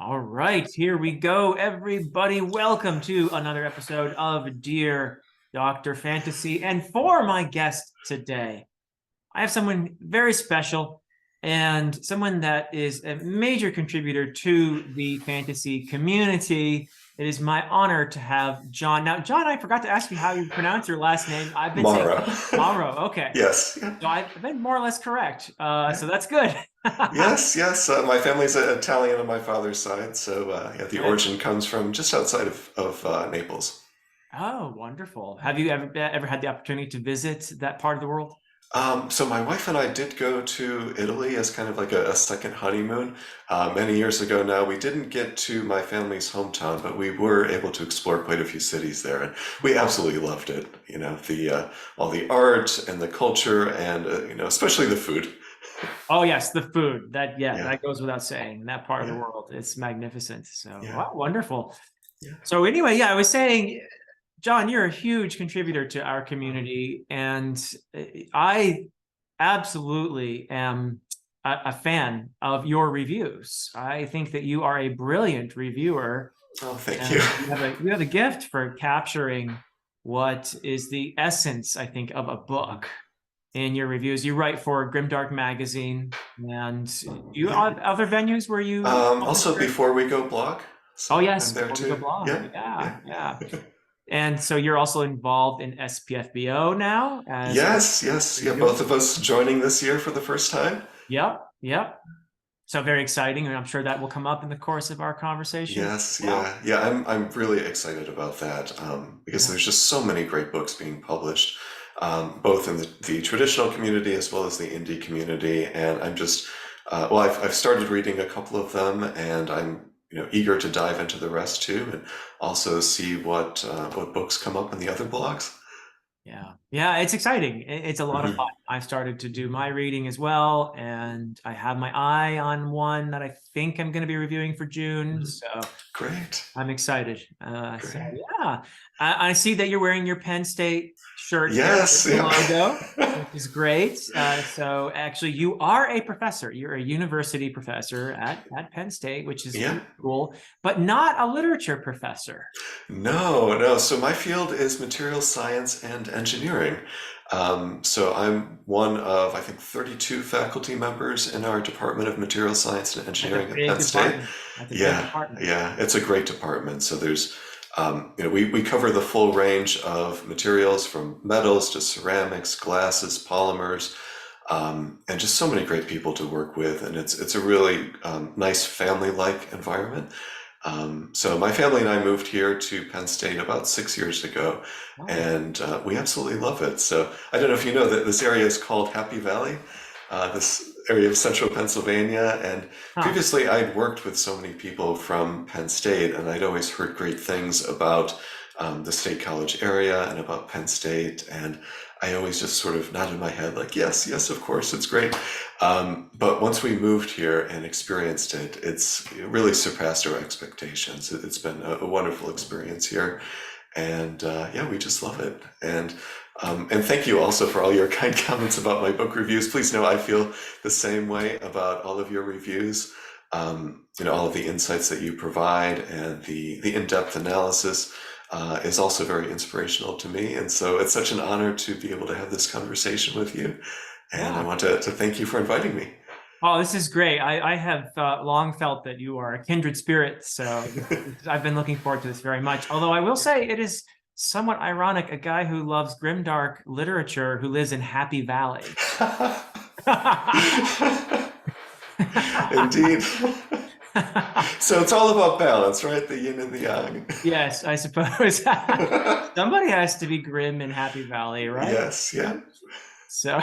All right, here we go, everybody. Welcome to another episode of Dear Dr. Fantasy. And for my guest today, I have someone very special and someone that is a major contributor to the fantasy community. It is my honor to have John. Now, John, I forgot to ask you how you pronounce your last name. I've been saying Morrow. Mauro. Okay. Yes. Yeah. So I've been more or less correct. Yeah. So that's good. Yes. Yes. My family's Italian on my father's side, so yeah, the Good. origin comes from just outside of Naples. Oh, wonderful. Have you ever had the opportunity to visit that part of the world? So my wife and I did go to Italy as kind of like a second honeymoon many years ago now. We didn't get to my family's hometown, but we were able to explore quite a few cities there, and we absolutely loved it. You know, the all the art and the culture, and especially the food. Oh yes, the food. That yeah, Yeah. that goes without saying. That part of the Yeah. world, it's magnificent. So Yeah. wow, wonderful. Yeah. So anyway, yeah, I was saying, John, you're a huge contributor to our community, and I absolutely am a fan of your reviews. I think that you are a brilliant reviewer, Oh, thank you. and you have a gift for capturing what is the essence, I think, of a book in your reviews. You write for Grimdark magazine, and you Yeah. have other venues where you publish Also, your. before we go blog, Oh so I'm yes, there before we go too. blog. Yeah. Yeah, Yeah. yeah. And so you're also involved in SPFBO now as a Yes, yes, yeah, reviewer. both of us joining this year for the first time. Yep, yep. So very exciting, and I'm sure that will come up in the course of our conversation. Yes, Well, yeah, yeah, I'm really excited about that because yeah, there's just so many great books being published, both in the traditional community as well as the indie community, and I'm just well, I've started reading a couple of them, and I'm eager to dive into the rest too, and also see what books come up in the other blogs. yeah, yeah. It's exciting. It's a lot of fun. Hmm. I've started to do my reading as well, and I have my eye on one that I think I'm going to be reviewing for June. So Great, I'm excited. So great. yeah, I see that you're wearing your Penn State shirt there with Yes, the logo, yeah. which is great. So actually, you are a professor. You're a university professor at Penn State, which is Yeah. really cool, but not a literature professor. No, no. So my field is material science and engineering. So I'm one of, I think, 32 faculty members in our Department of Material Science and That's a Engineering at big Penn State. department. That's a big Yeah, department. yeah, it's a great department. So there's, we cover the full range of materials from metals to ceramics, glasses, polymers, and just so many great people to work with. And it's a really nice family-like environment. So my family and I moved here to Penn State about 6 years ago, Oh, and we absolutely love it. So I don't know if you know that this area is called Happy Valley, this area of central Pennsylvania. And huh. previously I'd worked with so many people from Penn State, and I'd always heard great things about the State College area and about Penn State. And I always just sort of nodded my head like, yes, yes, of course, it's great. But once we moved here and experienced it, it's really surpassed our expectations. It's been a wonderful experience here, and yeah, we just love it. And thank you also for all your kind comments about my book reviews. Please know I feel the same way about all of your reviews. All of the insights that you provide and the in-depth analysis is also very inspirational to me. And so it's such an honor to be able to have this conversation with you. And I Yeah. want to thank you for inviting me. Oh, this is great. I have long felt that you are a kindred spirit. So I've been looking forward to this very much. Although I will say it is somewhat ironic, a guy who loves grimdark literature who lives in Happy Valley. Indeed. So it's all about balance, right? The yin and the yang. Yes, I suppose. Somebody has to be grim in Happy Valley, right? Yes, yeah. So,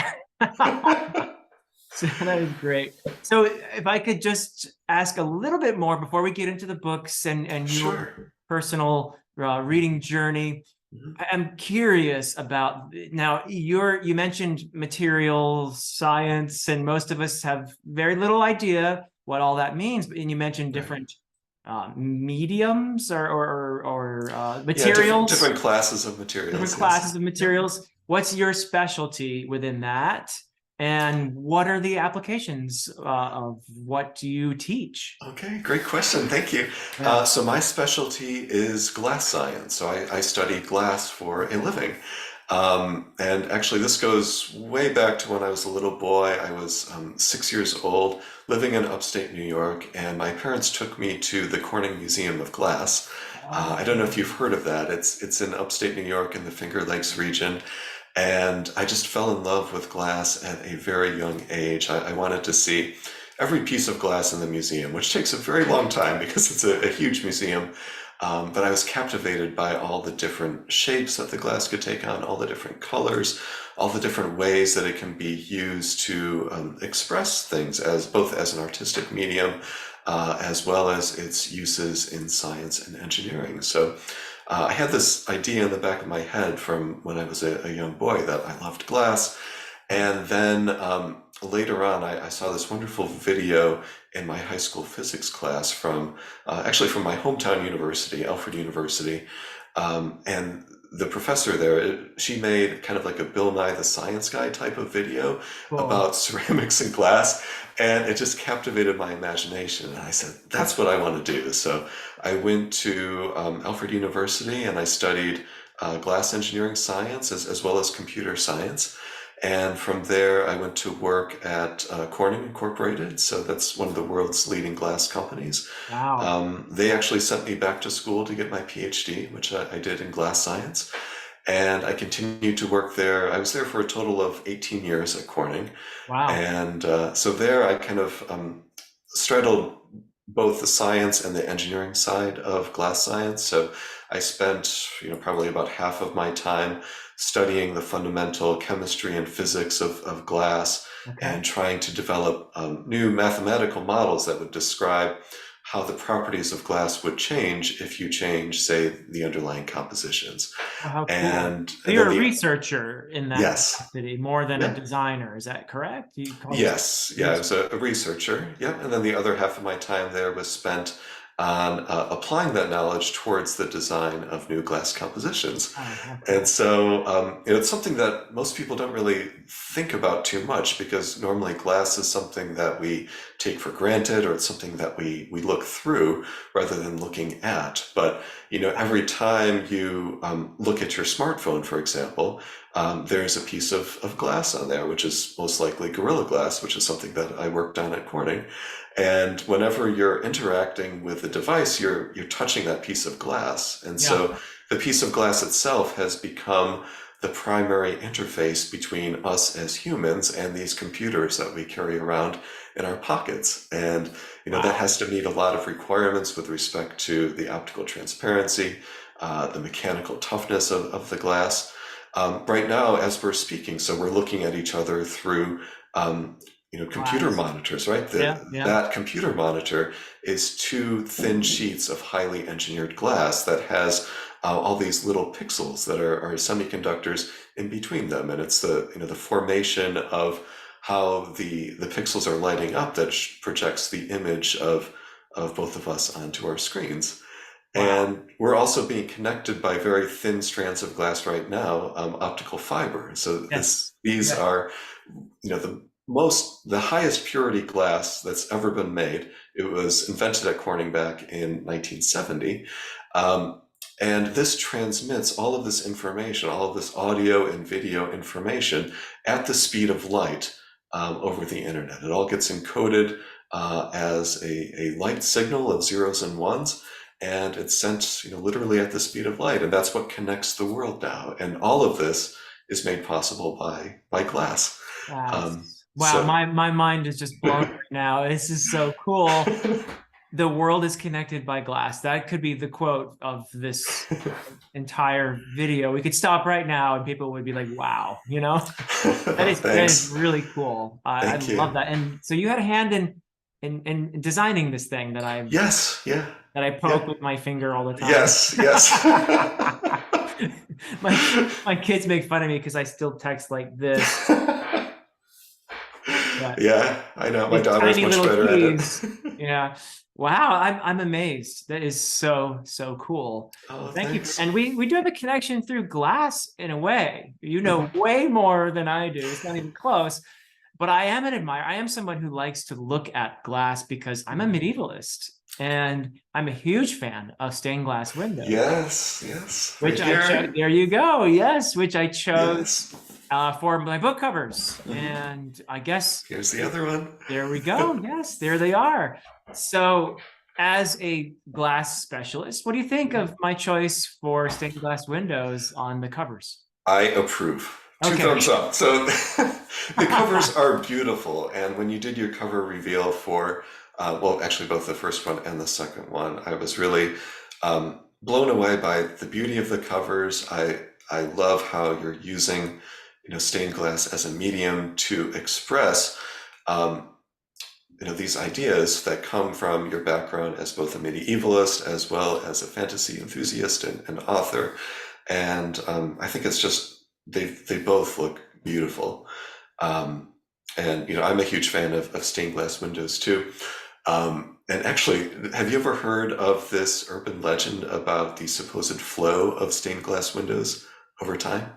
so that is great. So if I could just ask a little bit more before we get into the books and your Sure. personal reading journey. Mhm. I'm curious about now. You mentioned materials science, and most of us have very little idea what all that means. And you mentioned Right. different mediums or Yeah, different materials, different classes of different materials, yes. classes of Yep. materials. What's your specialty within that? And what are the applications of what do you teach? Okay, great question. Thank you. Yeah. So my specialty is glass science. So I study glass for a living. And actually, this goes way back to when I was a little boy. I was 6 years old, living in upstate New York, and my parents took me to the Corning Museum of Glass. I don't know if you've heard of that. It's in upstate New York in the Finger Lakes region. And I just fell in love with glass at a very young age. I wanted to see every piece of glass in the museum, which takes a very long time because it's a huge museum. But I was captivated by all the different shapes that the glass could take on, all the different colors, all the different ways that it can be used to express things as both as an artistic medium, as well as its uses in science and engineering. So I had this idea in the back of my head from when I was a young boy that I loved glass. And then later on, I saw this wonderful video in my high school physics class from actually from my hometown university, Alfred University. And the professor there, she made kind of like a Bill Nye the Science Guy type of video Cool. about ceramics and glass. And it just captivated my imagination. And I said, that's what I want to do. So I went to Alfred University and I studied glass engineering science as well as computer science. And from there, I went to work at Corning Incorporated. So that's one of the world's leading glass companies. Wow. They actually sent me back to school to get my PhD, which I did in glass science. And I continued to work there. I was there for a total of 18 years at Corning. Wow. And so there I kind of straddled both the science and the engineering side of glass science. So I spent, probably about half of my time studying the fundamental chemistry and physics of glass and trying to develop new mathematical models that would describe how the properties of glass would change if you change, say, the underlying compositions. Oh, how cool. And So you're a researcher in that capacity more than a designer, is that correct? Yes, yeah, I was a researcher. Yep, and then the other half of my time there was spent on applying that knowledge towards the design of new glass compositions. And so it's something that most people don't really think about too much because normally glass is something that we take for granted or it's something that we look through rather than looking at. But every time you look at your smartphone, for example, there's a piece of glass on there, which is most likely Gorilla Glass, which is something that I worked on at Corning. And whenever you're interacting with the device, you're touching that piece of glass. And so the piece of glass itself has become the primary interface between us as humans and these computers that we carry around in our pockets. And that has to meet a lot of requirements with respect to the optical transparency, the mechanical toughness of the glass. Right now, as we're speaking, so we're looking at each other through computer monitors, right? That computer monitor is two thin sheets of highly engineered glass that has all these little pixels that are semiconductors in between them. And it's the formation of how the pixels are lighting up that projects the image of both of us onto our screens. And we're also being connected by very thin strands of glass right now, optical fiber. So these are, the highest purity glass that's ever been made. It was invented at Corning back in 1970. And this transmits all of this information, all of this audio and video information at the speed of light over the internet. It all gets encoded as a light signal of zeros and ones. And it's sent, literally at the speed of light, and that's what connects the world now. And all of this is made possible by glass. Wow, my mind is just blown right now. This is so cool. The world is connected by glass. That could be the quote of this entire video. We could stop right now, and people would be like, "Wow," that is really cool. I love that. And so you had a hand in designing this thing that I that I poke with my finger all the time. Yes. my kids make fun of me because I still text like this. Yeah, I know. My daughter's much better at it. Yeah. Wow, I'm amazed. That is so cool. Oh, Thank thanks. you. And we do have a connection through glass in a way. You know way more than I do. It's not even close. but I am an admirer. I am someone who likes to look at glass because I'm a medievalist and I'm a huge fan of stained glass windows. Yes, yes. Right Which I chose. here. There you go. Yes, which I chose Yes. for my book covers. Mhm. And I guess Here's the other one. there we go. Yes, there they are. So, as a glass specialist, what do you think of my choice for stained glass windows on the covers? I approve. Two Okay. thumbs up. So the covers are beautiful. And when you did your cover reveal for, well, actually both the first one and the second one, I was really blown away by the beauty of the covers. I love how you're using, stained glass as a medium to express, these ideas that come from your background as both a medievalist as well as a fantasy enthusiast and author. And I think it's just they both look beautiful. And I'm a huge fan of stained glass windows too. And actually, have you ever heard of this urban legend about the supposed flow of stained glass windows over time?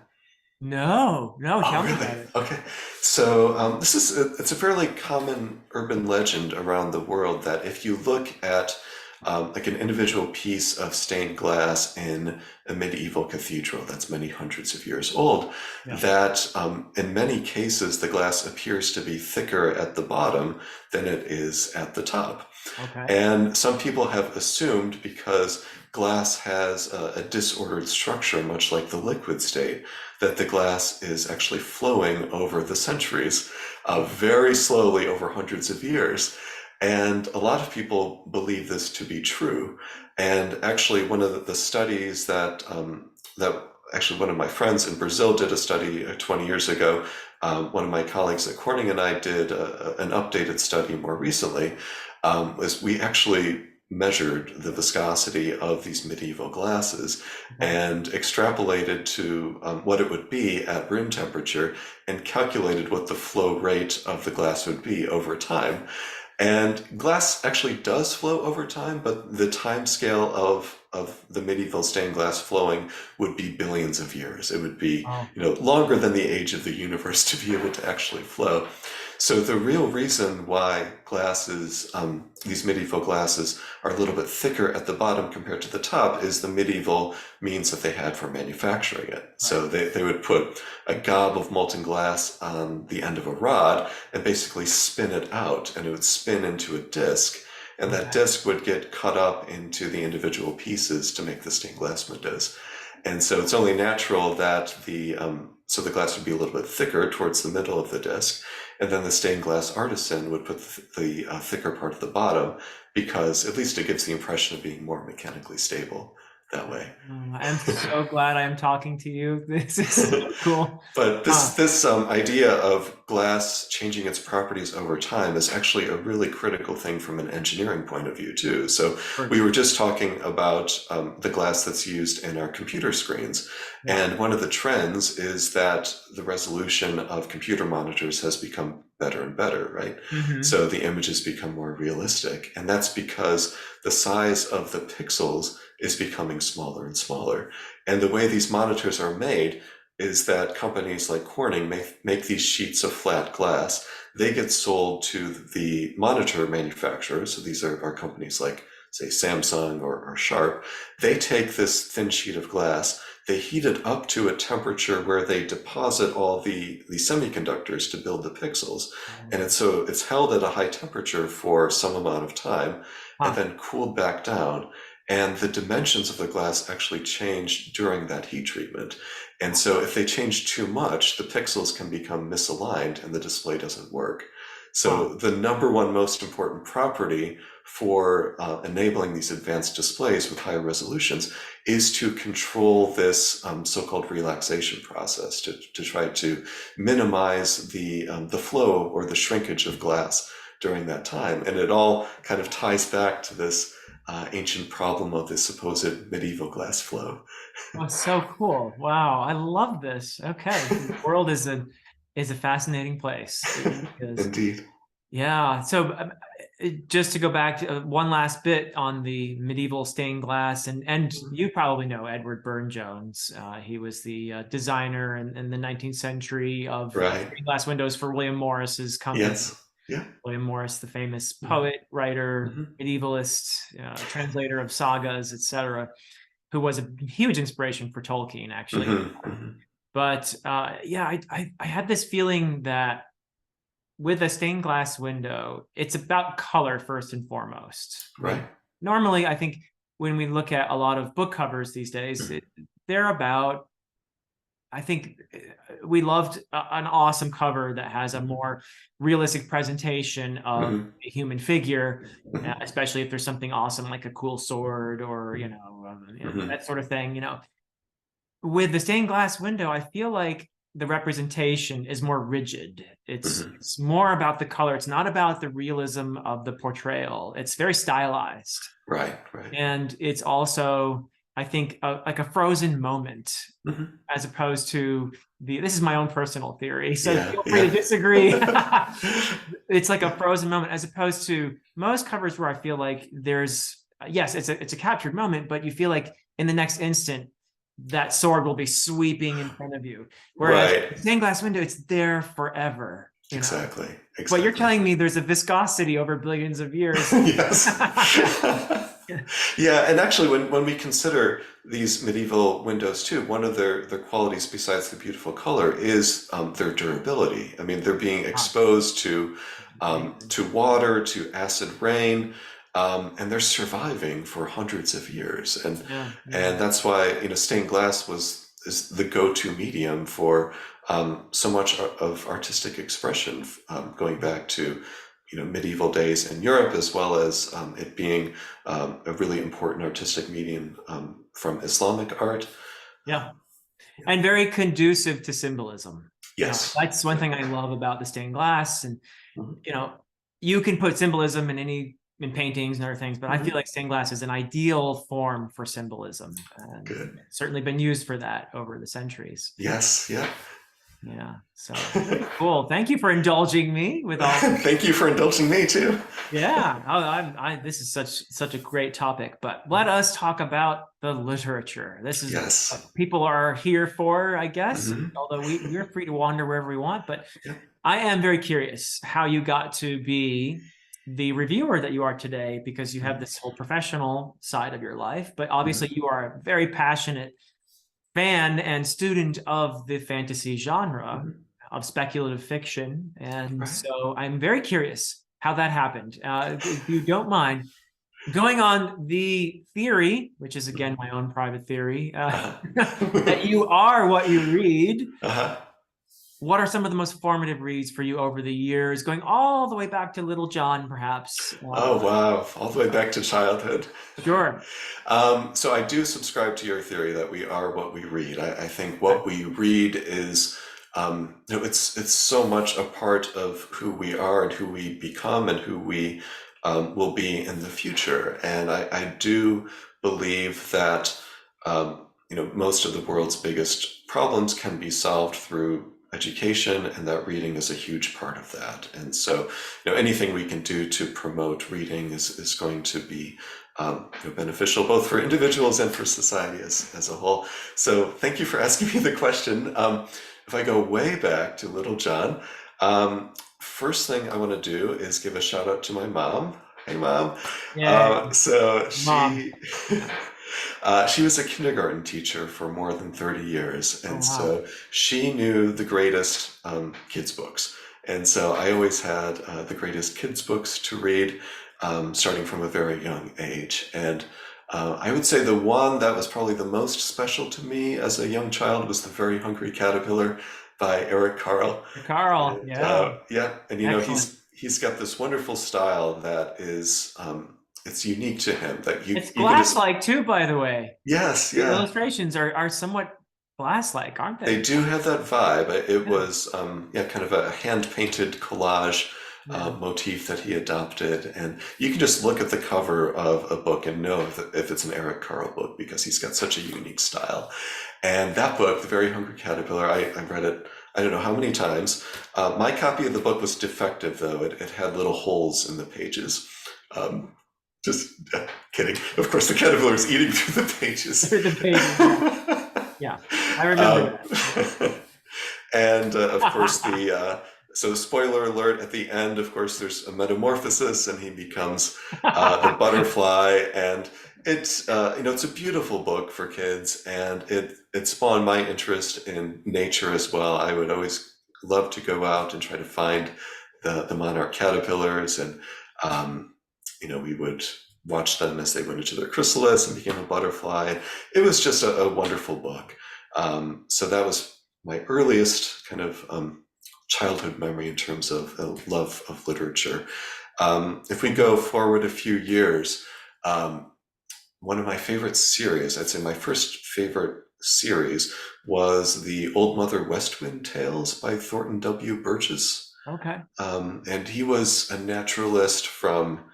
No, tell Oh, me really? about it. Okay. So it's a fairly common urban legend around the world that if you look at like an individual piece of stained glass in a medieval cathedral that's many hundreds of years old, Yeah. that in many cases the glass appears to be thicker at the bottom than it is at the top. Okay. And some people have assumed because glass has a disordered structure, much like the liquid state, that the glass is actually flowing over the centuries, very slowly over hundreds of years. And a lot of people believe this to be true. And actually, one of the studies that actually one of my friends in Brazil did a study 20 years ago. One of my colleagues at Corning and I did an updated study more recently. Was we actually measured the viscosity of these medieval glasses and extrapolated to what it would be at room temperature and calculated what the flow rate of the glass would be over time. And glass actually does flow over time, but the time scale of the medieval stained glass flowing would be billions of years. It would be, longer than the age of the universe to be able to actually flow. So the real reason why glasses, these medieval glasses, are a little bit thicker at the bottom compared to the top is the medieval means that they had for manufacturing it. Right. So they would put a gob of molten glass on the end of a rod and basically spin it out, and it would spin into a disc. And that disc would get cut up into the individual pieces to make the stained glass windows. And so it's only natural that the glass would be a little bit thicker towards the middle of the disc. And then the stained glass artisan would put the thicker part at the bottom because at least it gives the impression of being more mechanically stable that way. I'm so glad I'm talking to you. This is so cool. But this idea of glass changing its properties over time is actually a really critical thing from an engineering point of view too. So we were just talking about the glass that's used in our computer screens. And one of the trends is that the resolution of computer monitors has become better and better, right? Mm-hmm. So the images become more realistic. And that's because the size of the pixels is becoming smaller and smaller. And the way these monitors are made is that companies like Corning make these sheets of flat glass. They get sold to the monitor manufacturers. So these are companies like, say, Samsung or Sharp. They take this thin sheet of glass, they heat it up to a temperature where they deposit all the semiconductors to build the pixels. And it's held at a high temperature for some amount of time and then cooled back down. And the dimensions of the glass actually change during that heat treatment. And so if they change too much, the pixels can become misaligned and the display doesn't work. So the number one most important property for enabling these advanced displays with higher resolutions is to control this so-called relaxation process, to try to minimize the flow or the shrinkage of glass during that time. And it all kind of ties back to this ancient problem of the supposed medieval glass flow. Oh, so cool. Wow. I love this. Okay. The world is a fascinating place. Indeed. Yeah. So just to go back to one last bit on the medieval stained glass, and you probably know Edward Burne-Jones. He was the designer in the 19th century of Right. stained glass windows for William Morris's company. Yes. Yeah. William Morris, the famous Mhm. poet, writer, Mhm. medievalist, translator of sagas, etc., who was a huge inspiration for Tolkien, actually. Mhm. Mhm. But yeah, I had this feeling that with a stained glass window, it's about color first and foremost. Right. Normally, I think when we look at a lot of book covers these days, they're about, I think we loved an awesome cover that has a more realistic presentation of Mhm. a human figure, Mhm. especially if there's something awesome like a cool sword or, Mhm. that sort of thing. With the stained glass window, I feel like the representation is more rigid. It's Mhm. it's more about the color. It's not about the realism of the portrayal. It's very stylized. Right. Right. And it's also, I think, like a frozen moment, Mhm. as opposed to this is my own personal theory, so Yeah. feel free to Yeah. disagree. It's like a frozen moment, as opposed to most covers where I feel like there's, yes, it's a captured moment, but you feel like in the next instant that sword will be sweeping in front of you. Whereas Right. stained glass window, it's there forever. Exactly. But you're Exactly. telling me there's a viscosity over billions of years. Yes. Yeah, and actually, when we consider these medieval windows too, one of their qualities besides the beautiful color is their durability. I mean, they're being exposed to water, to acid rain, and they're surviving for hundreds of years. Yeah, yeah. And that's why stained glass is the go-to medium for so much of artistic expression, going back to medieval days in Europe, as well as it being a really important artistic medium from Islamic art. Yeah. And very conducive to symbolism. Yes. That's one thing I love about the stained glass. And, Mhm. you know, you can put symbolism in paintings and other things, but I feel Mhm. like stained glass is an ideal form for symbolism, and Good. certainly been used for that over the centuries. Yes. Yeah. Yeah. So very cool. Thank you for indulging me with all. Thank you for indulging me too. Yeah, this is such a great topic, but let us talk about the literature. This is Yes. what people are here for, I guess, Mhm. although we're free to wander wherever we want. But Yeah. I am very curious how you got to be the reviewer that you are today, because you have Mhm. this whole professional side of your life, but Mhm. obviously you are a very passionate fan and student of the fantasy genre, Mhm. of speculative fiction. And Right. so I'm very curious how that happened. If you don't mind going on the theory, which is again Mhm. my own private theory, that Uh-huh. you are what you read. Uh-huh. What are some of the most formative reads for you over the years, going all the way back to Little John, perhaps? Oh, wow. All the way back to childhood. Sure. So I do subscribe to your theory that we are what we read. I think what we read is, it's so much a part of who we are and who we become and who we will be in the future. And I do believe that, most of the world's biggest problems can be solved through education, and that reading is a huge part of that. And so, anything we can do to promote reading is going to be beneficial both for individuals and for society as a whole. So thank you for asking me the question. If I go way back to Little John, first thing I want to do is give a shout out to my mom. Hey, Mom. Yeah. So Mom. she was a kindergarten teacher for more than 30 years. Oh, And wow. so she knew the greatest kids' books. And so I always had the greatest kids' books to read, starting from a very young age. And I would say the one that was probably the most special to me as a young child was The Very Hungry Caterpillar by Eric Carle. Carl. And Yeah. yeah, and Excellent. he's got this wonderful style that is it's unique to him, that It's you can just glass-like too, by the way. yes, The yeah. illustrations are somewhat glass-like, aren't They they? do have that vibe. It Yeah. was yeah, kind of a hand-painted collage Yeah. motif that he adopted, and you can just look at the cover of a book and know if it's an Eric Carle book, because he's got such a unique style. And that book, The Very Hungry Caterpillar, I read it I don't know how many times. My copy of the book was defective, though. It had little holes in the pages. Um, just kidding. Of course, the caterpillar is eating through the pages. Through the pages, yeah. Yeah, I remember And of course, that. so spoiler alert, at the end, of course, there's a metamorphosis and he becomes the butterfly. And it's, it's a beautiful book for kids, and it spawned my interest in nature as well. I would always love to go out and try to find the monarch caterpillars, and, we would watch them as they went into their chrysalis and became a butterfly. It was just a wonderful book. So that was my earliest kind of childhood memory in terms of love of literature. If we go forward a few years, one of my favorite series, I'd say my first favorite series, was the Old Mother West Wind Tales by Thornton W. Burgess. Okay. And he was a naturalist from,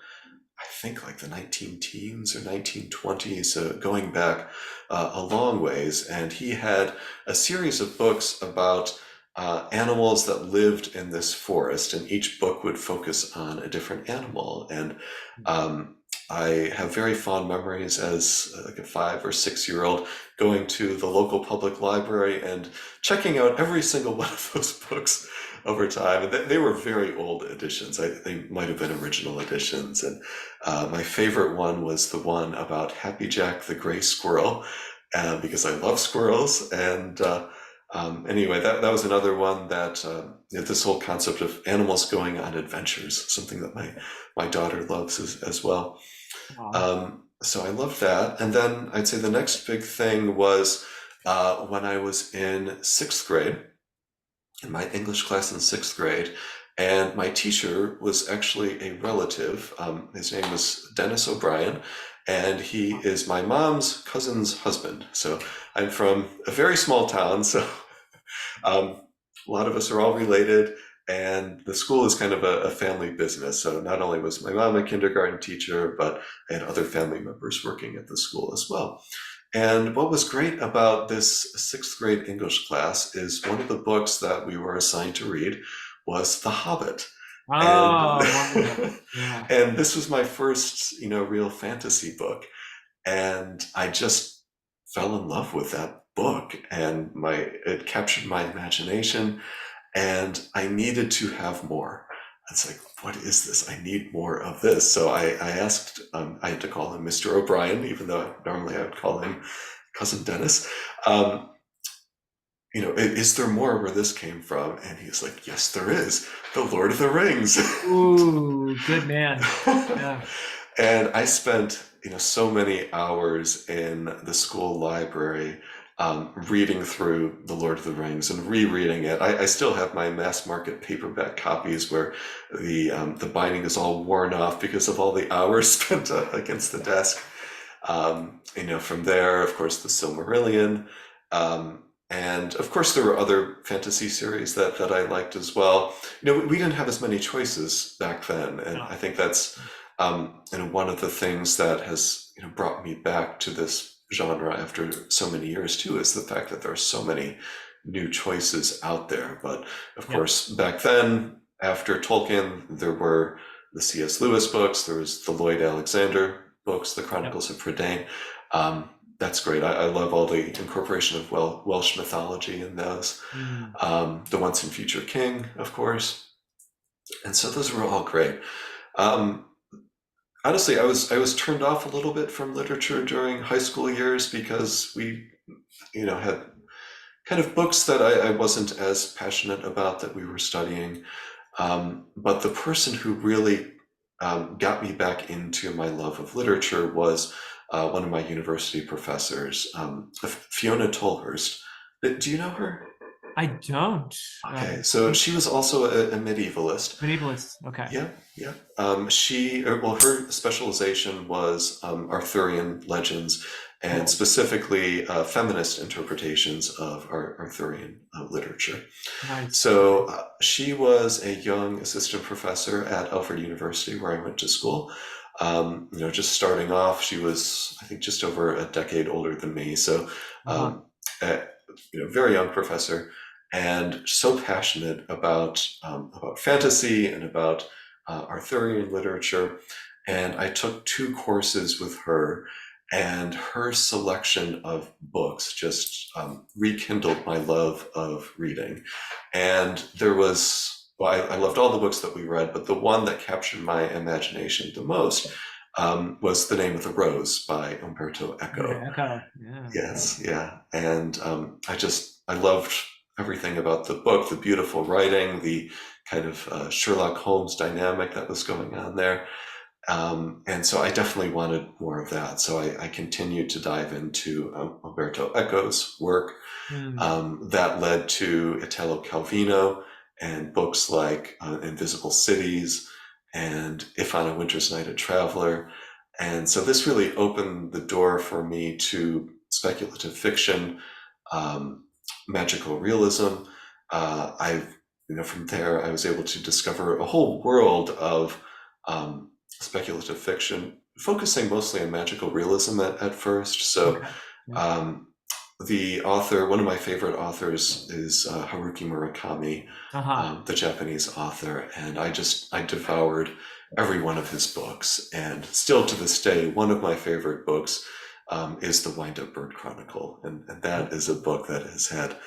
I think, like the 19 teens or 1920s, so going back a long ways. And he had a series of books about animals that lived in this forest, and each book would focus on a different animal. And I have very fond memories as like a 5 or 6 year old going to the local public library and checking out every single one of those books over time. And they were very old editions. They might have been original editions. And my favorite one was the one about Happy Jack the Gray Squirrel, because I love squirrels. And anyway, that was another one that this whole concept of animals going on adventures, something that my daughter loves as well. So I love that. And then I'd say the next big thing was when I was in sixth grade, in my English class in sixth grade, and my teacher was actually a relative. His name was Dennis O'Brien, and he is my mom's cousin's husband. So I'm from a very small town, so a lot of us are all related, and the school is kind of a family business. So not only was my mom a kindergarten teacher, but I had other family members working at the school as well. And what was great about this sixth grade English class is one of the books that we were assigned to read was The Hobbit. Oh, yeah. And this was my first, real fantasy book. And I just fell in love with that book, and it captured my imagination, and I needed to have more. It's like, what is this? I need more of this. So I asked, I had to call him Mr. O'Brien, even though normally I would call him Cousin Dennis. Is there more where this came from? And he's like, yes, there is. The Lord of the Rings. Ooh, good man. Yeah. And I spent, so many hours in the school library reading through The Lord of the Rings and rereading it. I still have my mass market paperback copies where the binding is all worn off because of all the hours spent against the desk. From there, of course, the Silmarillion. And of course, there were other fantasy series that I liked as well. We didn't have as many choices back then, and I think that's one of the things that has brought me back to this genre after so many years too, is the fact that there are so many new choices out there. But of course, back then, after Tolkien, there were the C.S. Lewis books, there was the Lloyd Alexander books, the Chronicles of Prydain. That's great. I love all the incorporation of Welsh mythology in those. The Once and Future King, of course. And so those were all great. Honestly, I was turned off a little bit from literature during high school years because we, had kind of books that I wasn't as passionate about that we were studying. But the person who really got me back into my love of literature was one of my university professors, Fiona Tolhurst. Do you know her? I don't. Okay, so she was also a medievalist. Medievalist. Okay. Yeah. Her specialization was Arthurian legends, and specifically feminist interpretations of Arthurian literature. Nice. So she was a young assistant professor at Alfred University, where I went to school. Just starting off, she was, I think, just over a decade older than me. So, very young professor. and so passionate about fantasy and about Arthurian literature. And I took 2 courses with her, and her selection of books just rekindled my love of reading. And well, I loved all the books that we read, but the one that captured my imagination the most was The Name of the Rose by Umberto Eco. Echo, yeah. Yes, yeah. And I loved everything about the book, the beautiful writing, the kind of Sherlock Holmes dynamic that was going on there. And so I definitely wanted more of that. So I continued to dive into Umberto Eco's work. That led to Italo Calvino and books like Invisible Cities and If on a Winter's Night a Traveler. And so this really opened the door for me to speculative fiction, magical realism. From there, I was able to discover a whole world of speculative fiction, focusing mostly on magical realism at first. So the author, one of my favorite authors is Haruki Murakami, the Japanese author. And I devoured every one of his books. And still to this day, one of my favorite books is The Wind-Up Bird Chronicle. And that is a book that has had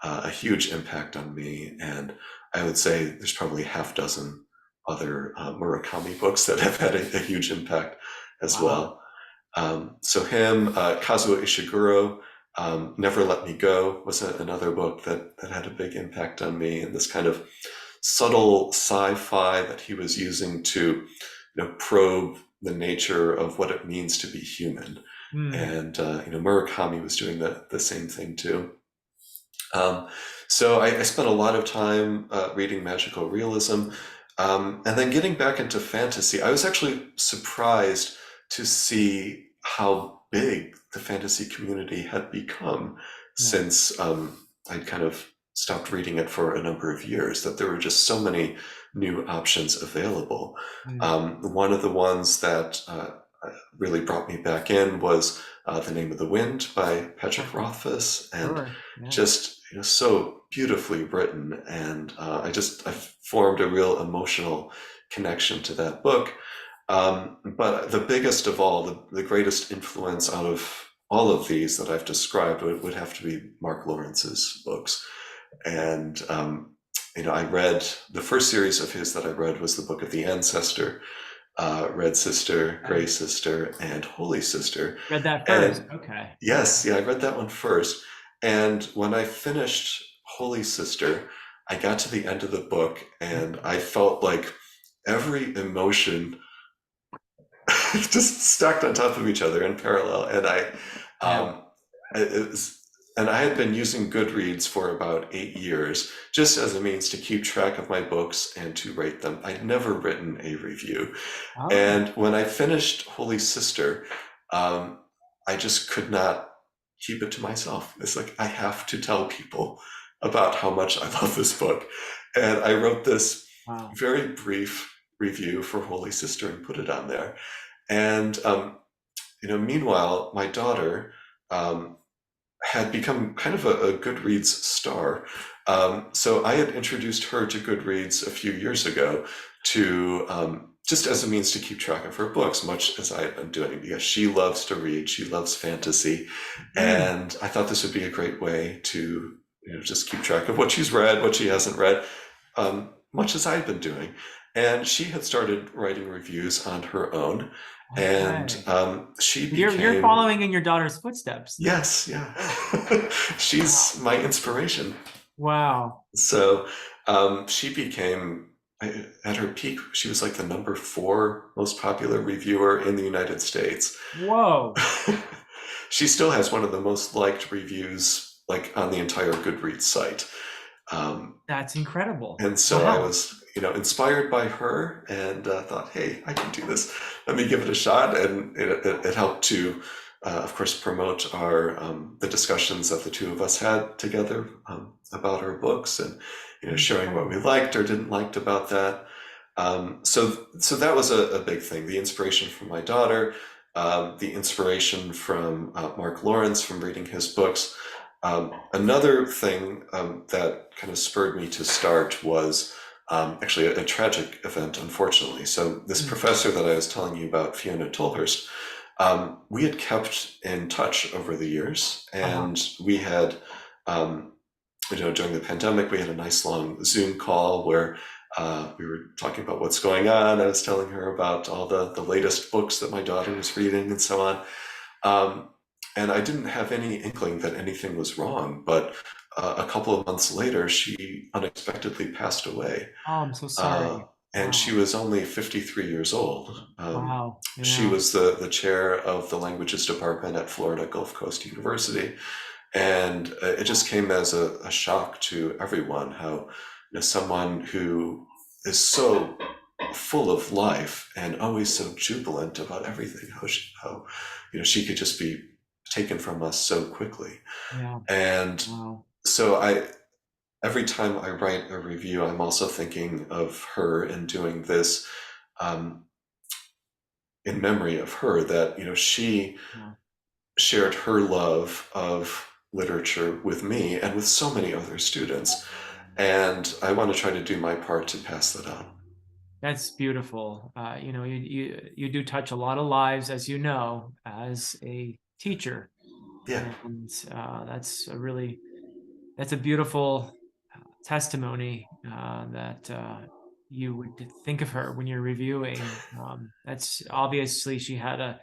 a huge impact on me. And I would say there's probably half dozen other Murakami books that have had a huge impact as well. So him, Kazuo Ishiguro, Never Let Me Go was another book that had a big impact on me, and this kind of subtle sci-fi that he was using to probe the nature of what it means to be human. And Murakami was doing the same thing too. So I spent a lot of time reading magical realism, and then getting back into fantasy. I was actually surprised to see how big the fantasy community had become since I'd kind of stopped reading it for a number of years, that there were just so many new options available. One of the ones that really brought me back in was The Name of the Wind by Patrick Rothfuss, and just so beautifully written. And I formed a real emotional connection to that book. But the biggest of all, the greatest influence out of all of these that I've described would have to be Mark Lawrence's books. And I read the first series of his that I read was the Book of the Ancestor, Red Sister, Gray Sister, and Holy Sister. Read that first. Okay. Yes, yeah, I read that one first. And when I finished Holy Sister, I got to the end of the book and I felt like every emotion just stacked on top of each other in parallel. And I had been using Goodreads for about 8 years, just as a means to keep track of my books and to rate them. I'd never written a review. And when I finished Holy Sister, I just could not keep it to myself. It's like, I have to tell people about how much I love this book. And I wrote this very brief review for Holy Sister and put it on there. And, meanwhile, my daughter had become kind of a Goodreads star. So I had introduced her to Goodreads a few years ago to just as a means to keep track of her books, much as I had been doing, because she loves to read, she loves fantasy. And I thought this would be a great way to just keep track of what she's read, what she hasn't read, much as I had been doing. And she had started writing reviews on her own. And she became... You're following in your daughter's footsteps. Yes, yeah. She's my inspiration. Wow. So she became, at her peak, she was like the number 4 most popular reviewer in the United States. Whoa. She still has one of the most liked reviews like on the entire Goodreads site. That's incredible. And so I was, inspired by her and thought, hey, I can do this. Let me give it a shot. And it helped to, of course, promote the discussions that the two of us had together about our books and, sharing what we liked or didn't like about that. So that was a big thing. The inspiration from my daughter, the inspiration from Mark Lawrence from reading his books. Another thing that kind of spurred me to start was actually a tragic event, unfortunately. So this professor that I was telling you about, Fiona Tolhurst, we had kept in touch over the years, and we had, during the pandemic, we had a nice long Zoom call where we were talking about what's going on. I was telling her about all the latest books that my daughter was reading and so on. And I didn't have any inkling that anything was wrong, but a couple of months later, she unexpectedly passed away. Oh, I'm so sorry. And she Wow. was only 53 years old. Wow. She Yeah. was the chair of the languages department at Florida Gulf Coast University. And it just came as a shock to everyone how someone who is so full of life and always so jubilant about everything, how she could just be taken from us so quickly. Yeah. And Wow. so every time I write a review, I'm also thinking of her and doing this in memory of her, that she Yeah. shared her love of literature with me and with so many other students. And I want to try to do my part to pass that on. That's beautiful. You do touch a lot of lives, as you know, as a teacher, Yeah. and that's a beautiful testimony that you would think of her when you're reviewing. That's obviously she had a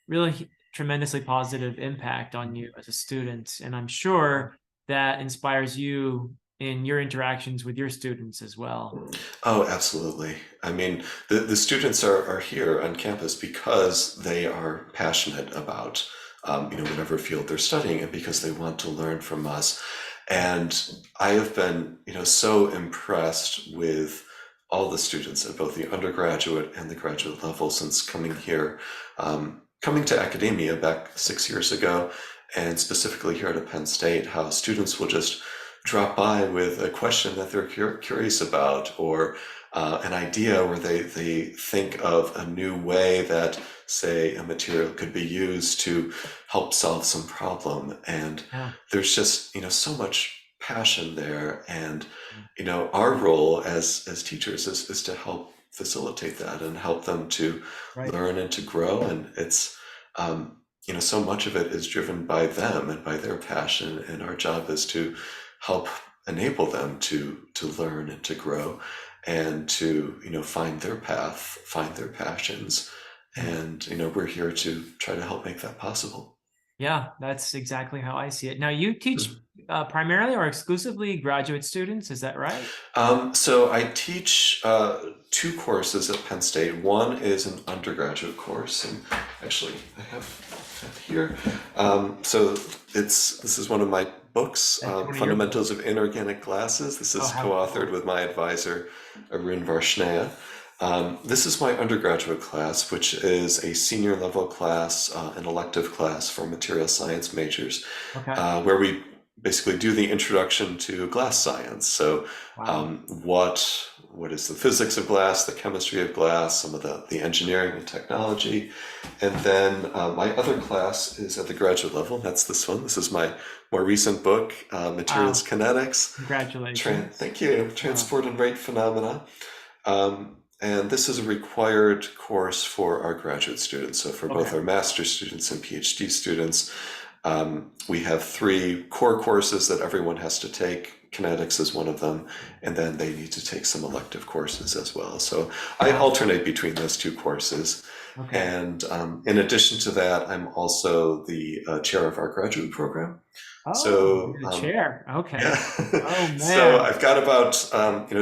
really tremendously positive impact on you as a student, and I'm sure that inspires you in your interactions with your students as well. Oh, absolutely. I mean, the students are here on campus because they are passionate about, whatever field they're studying, and because they want to learn from us. And I have been, so impressed with all the students at both the undergraduate and the graduate level since coming here, coming to academia back 6 years ago, and specifically here at Penn State, how students will just drop by with a question that they're curious about, or an idea where they think of a new way that, say, a material could be used to help solve some problem. And Yeah. there's just, so much passion there. And, our role as teachers is to help facilitate that and help them to Right. learn and to grow. And it's, so much of it is driven by them and by their passion. And our job is to help enable them to learn and to grow and to find their path, find their passions. And we're here to try to help make that possible. Yeah, that's exactly how I see it. Now, you teach primarily or exclusively graduate students, is that right? So I teach two courses at Penn State. One is an undergraduate course, and actually I have here. So this is one of my books, That's one of your Fundamentals books. of Inorganic Glasses. This is Oh, how co-authored cool. with my advisor, Arun Varshnaya. This is my undergraduate class, which is a senior level class, an elective class for material science majors, Okay. where we basically do the introduction to glass science. So Wow. what is the physics of glass, the chemistry of glass, some of the engineering and technology. And then my other class is at the graduate level. That's this one. This is my more recent book, Materials Wow. Kinetics. Congratulations. Thank you. Wow. Transport and rate phenomena. And this is a required course for our graduate students. So for both Okay. our master's students and PhD students, we have 3 core courses that everyone has to take. Kinetics is one of them, and then they need to take some elective courses as well. So I Wow. alternate between those 2 courses. Okay. And in addition to that, I'm also the chair of our graduate program. Oh, So you're the chair. Okay. yeah, Oh, so man. I've got about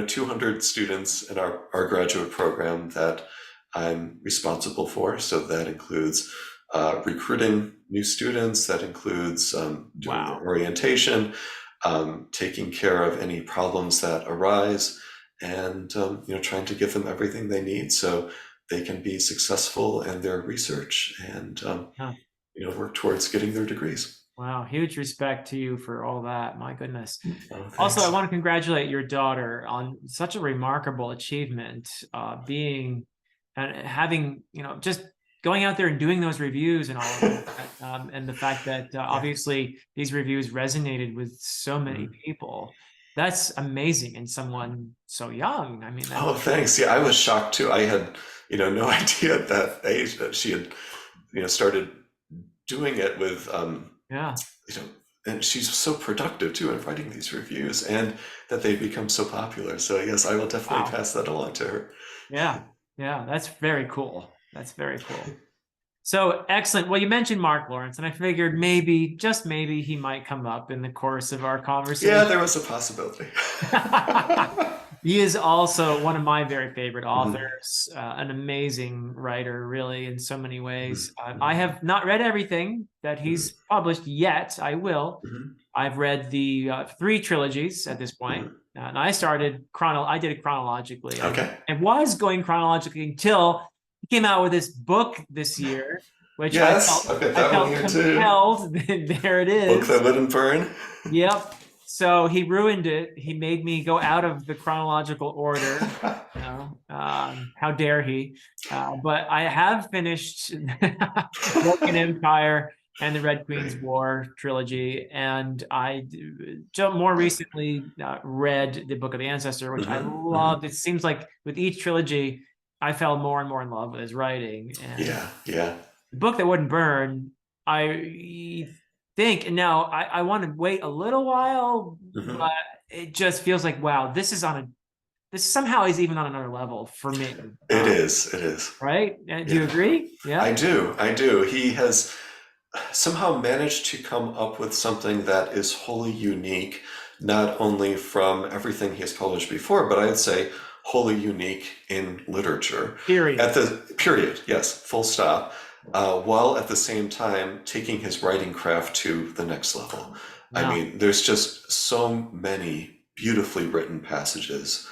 200 students in our graduate program that I'm responsible for. So that includes recruiting new students, that includes doing their Wow. orientation, taking care of any problems that arise, and trying to give them everything they need so they can be successful in their research and Huh. work towards getting their degrees. Wow. Huge respect to you for all that. My goodness. Oh, Also, I thanks. want to congratulate your daughter on such a remarkable achievement, being and having, just going out there and doing those reviews and all of that, and the fact that obviously these reviews resonated with so many people. That's amazing in someone so young. I mean, Oh, thanks. Yeah, I was shocked too. I had, no idea at that age that she had, started doing it with, yeah. and she's so productive too in writing these reviews, and that they've become so popular. So yes, I will definitely pass that along to her. Yeah. Yeah. That's very cool. That's very cool. So excellent. Well, you mentioned Mark Lawrence, and I figured maybe, just maybe, he might come up in the course of our conversation. Yeah, there was a possibility. He is also one of my very favorite authors, an amazing writer, really, in so many ways. I have not read everything that he's published yet. I will. I've read the 3 trilogies at this point. And I started I did it chronologically. Okay. I was going chronologically until he came out with this book this year, which yes, I felt compelled. There it is. Book that wouldn't burn. Yep. So he ruined it. He made me go out of the chronological order. How dare he? But I have finished Broken Empire and the Red Queen's War trilogy, and I more recently read the Book of the Ancestor, which I loved. It seems like with each trilogy, I fell more and more in love with his writing. And yeah. The Book That Wouldn't Burn, I think, and now I want to wait a little while, but it just feels like, wow, this somehow is even on another level for me. It is. Right? Do you agree? Yeah. I do. He has somehow managed to come up with something that is wholly unique, not only from everything he has published before, but I would say wholly unique in literature. Period. Yes, full stop. While at the same time taking his writing craft to the next level. I mean, there's just so many beautifully written passages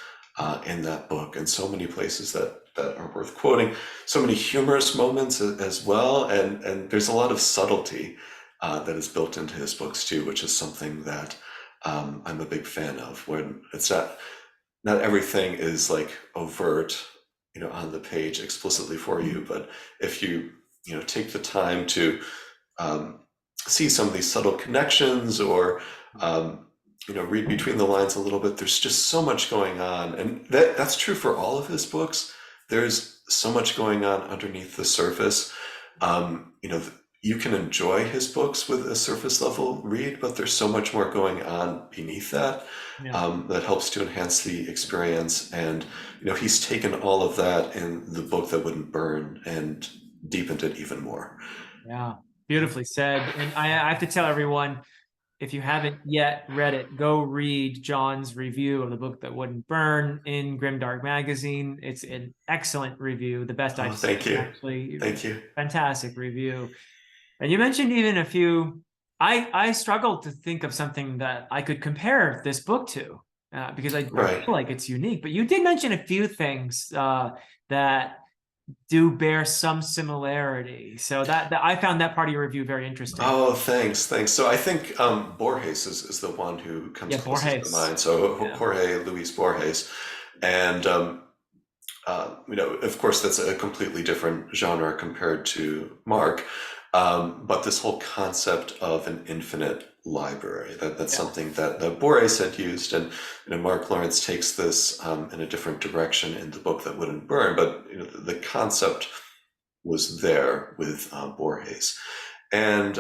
in that book, and so many places that are worth quoting, so many humorous moments as well, and there's a lot of subtlety that is built into his books too, which is something that I'm a big fan of, when it's not everything is like overt, on the page explicitly for you, but if you take the time to see some of these subtle connections, or read between the lines a little bit, there's just so much going on. And that's true for all of his books. There's so much going on underneath the surface. You can enjoy his books with a surface level read, but there's so much more going on beneath that, that helps to enhance the experience. And he's taken all of that in the Book That Wouldn't Burn and deepened it even more. Yeah, beautifully said. And I have to tell everyone, if you haven't yet read it, go read John's review of the Book That Wouldn't Burn in Grimdark magazine. It's an excellent review, the best I've seen. Actually, thank you. Fantastic review. And you mentioned even a few. I struggled to think of something that I could compare this book to, because I feel like it's unique. But you did mention a few things that do bear some similarity. So that I found that part of your review very interesting. Oh, thanks. So I think Borges is the one who comes closest to mind. So Jorge Luis Borges. And of course, that's a completely different genre compared to Mark. But this whole concept of an infinite library, that's something that Borges had used, and Mark Lawrence takes this in a different direction in the Book That Wouldn't Burn, but the concept was there with Borges. And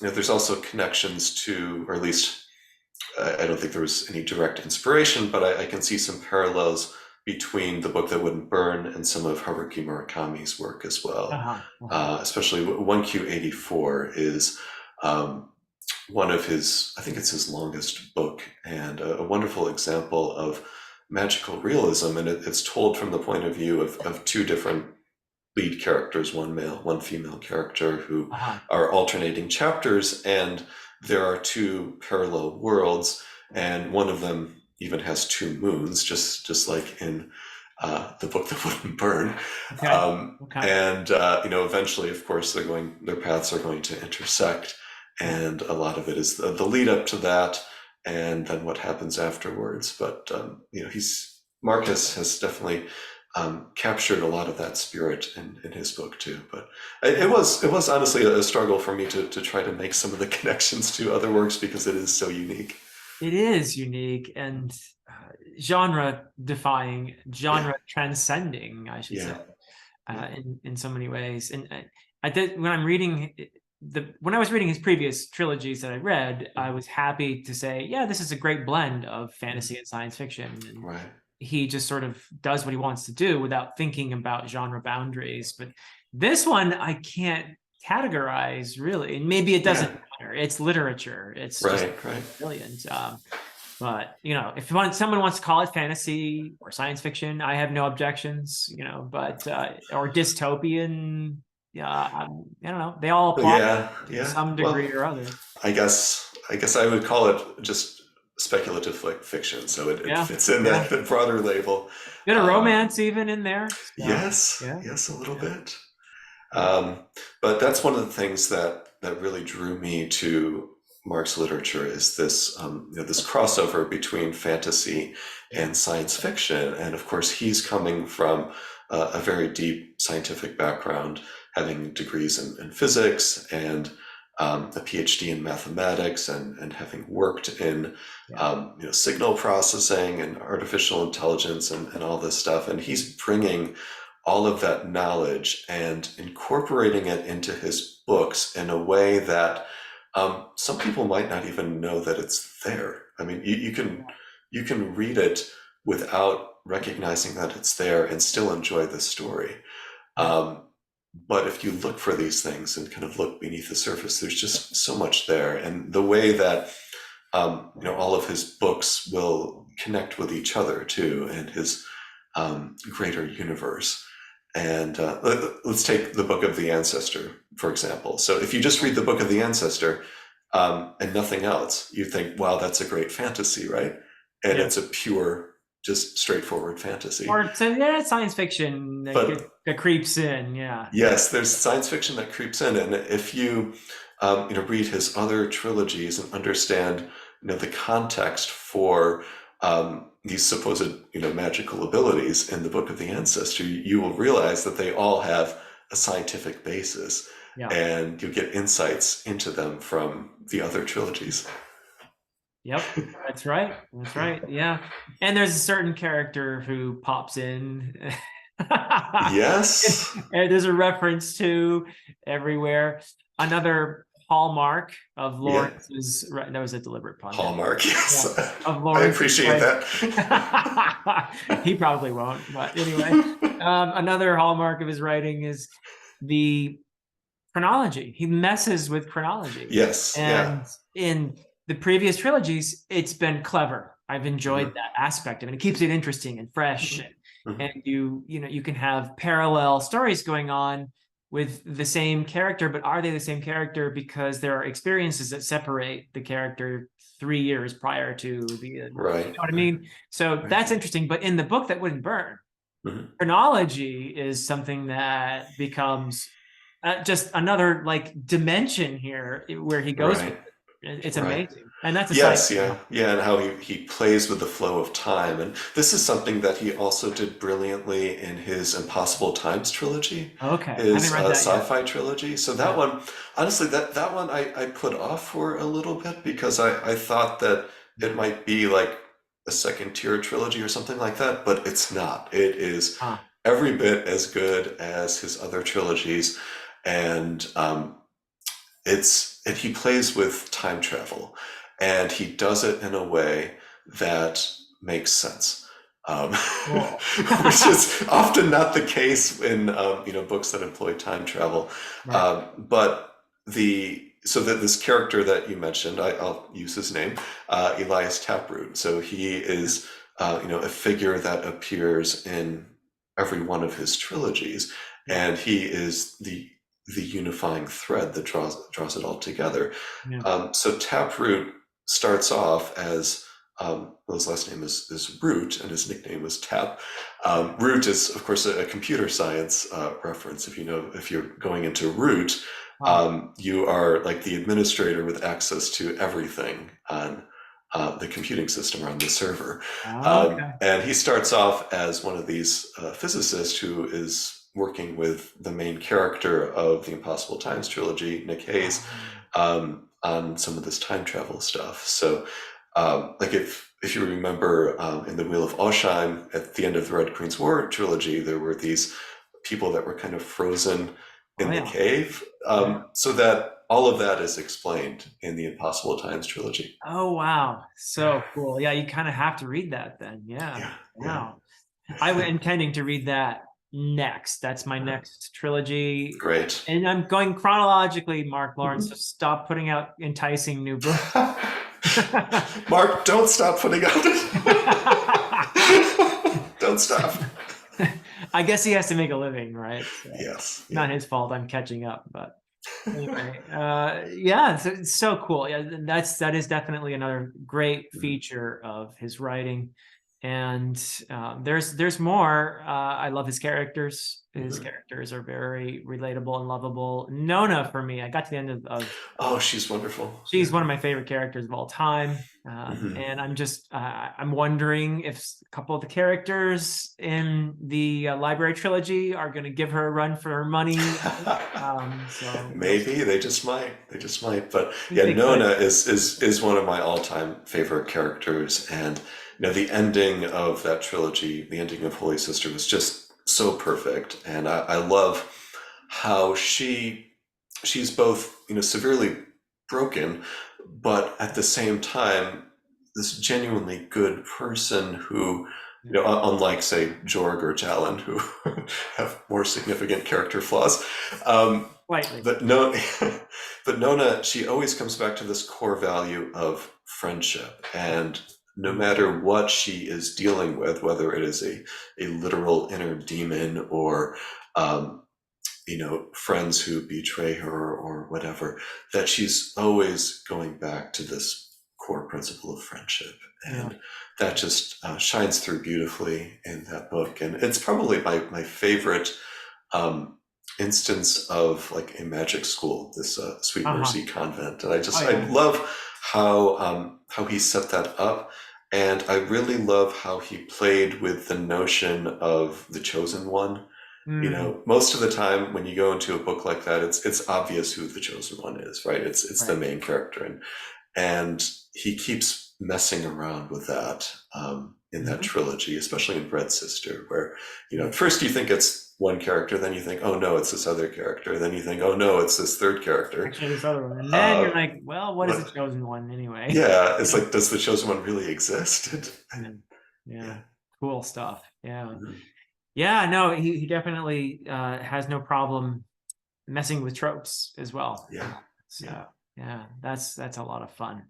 there's also connections to, or at least I don't think there was any direct inspiration, but I can see some parallels between the Book That Wouldn't Burn and some of Haruki Murakami's work as well. Especially 1Q84 is one of his, I think it's his longest book, and a wonderful example of magical realism. And it's told from the point of view of 2 different lead characters, one male, one female character, who are alternating chapters, and there are 2 parallel worlds, and one of them even has 2 moons, just like in the Book That Wouldn't Burn. And eventually, of course, their paths are going to intersect, and a lot of it is the lead up to that, and then what happens afterwards. But Mark has definitely captured a lot of that spirit in his book too. But it was honestly a struggle for me to try to make some of the connections to other works because it is so unique. It is unique and genre defying, Yeah, genre transcending, I should say, yeah, yeah. in so many ways. And I did when I'm reading when I was reading his previous trilogies that I read, I Mhm. was happy to say, yeah, this is a great blend of Mhm. fantasy and science fiction. And Right. he just sort of does what he wants to do without thinking about genre boundaries. But this one I can't categorize really, and maybe it Yeah. doesn't matter. It's literature. It's just Right. Right. brilliant. But if someone wants to call it fantasy or science fiction, I have no objections. But or dystopian, yeah, I don't know. They all apply Yeah. to Yeah. some Well, degree or other. I guess I would call it just speculative fiction. So it Yeah, fits in yeah. that broader label. Bit of Um, romance even in there. So yes. yeah, Yes, a little yeah, bit. yeah. Um, but that's one of the things that really drew me to Mark's literature is this this crossover between fantasy Yeah. and science fiction. And of course, he's coming from a very deep scientific background, having degrees in physics and a PhD in mathematics, and having worked in Yeah. signal processing and artificial intelligence and all this stuff. And he's bringing all of that knowledge and incorporating it into his books in a way that some people might not even know that it's there. I mean, you can read it without recognizing that it's there and still enjoy the story. Yeah. Um, but if you look for these things and kind of look beneath the surface, there's just so much there. And the way that all of his books will connect with each other too, and his greater universe. And let's take the Book of the Ancestor, for example. So if you just read the Book of the Ancestor and nothing else, you think, wow, that's a great fantasy, right? And Yeah. it's a pure, just straightforward fantasy. Or so yeah, science fiction But that creeps in. Yeah. Yeah. yes, there's science fiction that creeps in. And if you, read his other trilogies and understand, the context for these supposed, magical abilities in the Book of the Ancestor, you will realize that they all have a scientific basis, Yeah. and you get insights into them from the other trilogies. Yep, that's right. That's Yeah. right. Yeah. And there's a certain character who pops in. Yes. And there's a reference to everywhere. Another hallmark of Yeah. Lawrence's, right, that was a deliberate pun. Hallmark. Yeah. Yes. Of I Lawrence's appreciate play. that. He probably won't, but anyway, another hallmark of his writing is the chronology. He messes with chronology. Yes. Yeah. And in the previous trilogies, it's been clever. I've enjoyed Mhm. that aspect of it. It keeps it interesting and fresh. Mhm. Mhm. And you can have parallel stories going on with the same character, but are they the same character because there are experiences that separate the character 3 years prior to you know Right. what I Right. mean? So Right. that's interesting. But in the book that wouldn't burn, Mhm. chronology is something that becomes just another like dimension here where he goes with Right. it. It's Right. amazing, and that's a side. Yes, yeah, yeah, and how he plays with the flow of time. And this is something that he also did brilliantly in his Impossible Times trilogy, Okay, I haven't his read that yet. sci-fi trilogy. So that Yeah. one, honestly, that one I put off for a little bit because I thought that it might be like a second tier trilogy or something like that, but it's not. It is Huh. every bit as good as his other trilogies. And and he plays with time travel, and he does it in a way that makes sense, Cool. which is often not the case in books that employ time travel. Right. But so that this character that you mentioned, I'll use his name, Elias Taproot. So he is a figure that appears in every one of his trilogies, Yeah. and he is the unifying thread that draws it all together. Yeah. So Taproot starts off as his last name is Root, and his nickname is Tap. Root is, of course, a computer science reference. If you're going into Root, Huh. you are like the administrator with access to everything on the computing system around the server. Okay. And he starts off as one of these physicists who is working with the main character of the Impossible Times trilogy, Nick Hayes, on some of this time travel stuff. So, like if you remember in the Wheel of Oshime, at the end of the Red Queen's War trilogy, there were these people that were kind of frozen Oh in the yeah. cave. Yeah. So that all of that is explained in the Impossible Times trilogy. Oh wow. So cool. Yeah, you kind of have to read that then. Yeah. Yeah, yeah. Wow. I was intending to read that next. That's my Uh, next trilogy. Great. And I'm going chronologically, Mark Lawrence, Mhm. to stop putting out enticing new books. Mark, don't stop putting out it. Don't stop. I guess he has to make a living, right? So Yes. not Yeah. his fault. I'm catching up, but anyway, yeah, so it's so cool. Yeah, that is definitely another great Mhm. feature of his writing. And there's more. I love his characters. His Mhm. characters are very relatable and lovable. Nona, for me, I got to the end of Oh, she's wonderful. she's one of my favorite characters of all time. Mhm. And I'm wondering if a couple of the characters in the library trilogy are going to give her a run for her money. So we'll see. Maybe they just might. They just might. But I think yeah, they could. Nona is one of my all-time favorite characters, and the ending of that trilogy, the ending of Holy Sister, was just so perfect, and I love how she's both severely broken, but at the same time this genuinely good person who unlike say Jorg or Jalen who have more significant character flaws. Slightly. But no, but Nona, she always comes back to this core value of friendship, and no matter what she is dealing with, whether it is a literal inner demon or um, friends who betray her or whatever, that she's always going back to this core principle of friendship, Yeah. and that just shines through beautifully in that book, and it's probably my favorite um, instance of like a magic school, this Sweet Uh-huh. Mercy convent, and Oh I yeah. love how he set that up, and I really love how he played with the notion of the chosen one. Mm, Most of the time when you go into a book like that, it's obvious who the chosen one is, right? It's the right. main character, and he keeps messing around with that in that Mhm. trilogy, especially in Bread Sister, where Yeah. at first you think it's one character, then you think, oh no, it's this other character, then you think, oh no, it's this third character. Actually, this other one, and then you're Uh, like, well, what is the what? chosen one anyway? Yeah, it's like, does the chosen one really exist? Yeah. Yeah. Yeah. Cool stuff. Yeah. Mhm. Yeah. No, he definitely has no problem messing with tropes as well. Yeah. Yeah. So yeah, that's a lot of fun.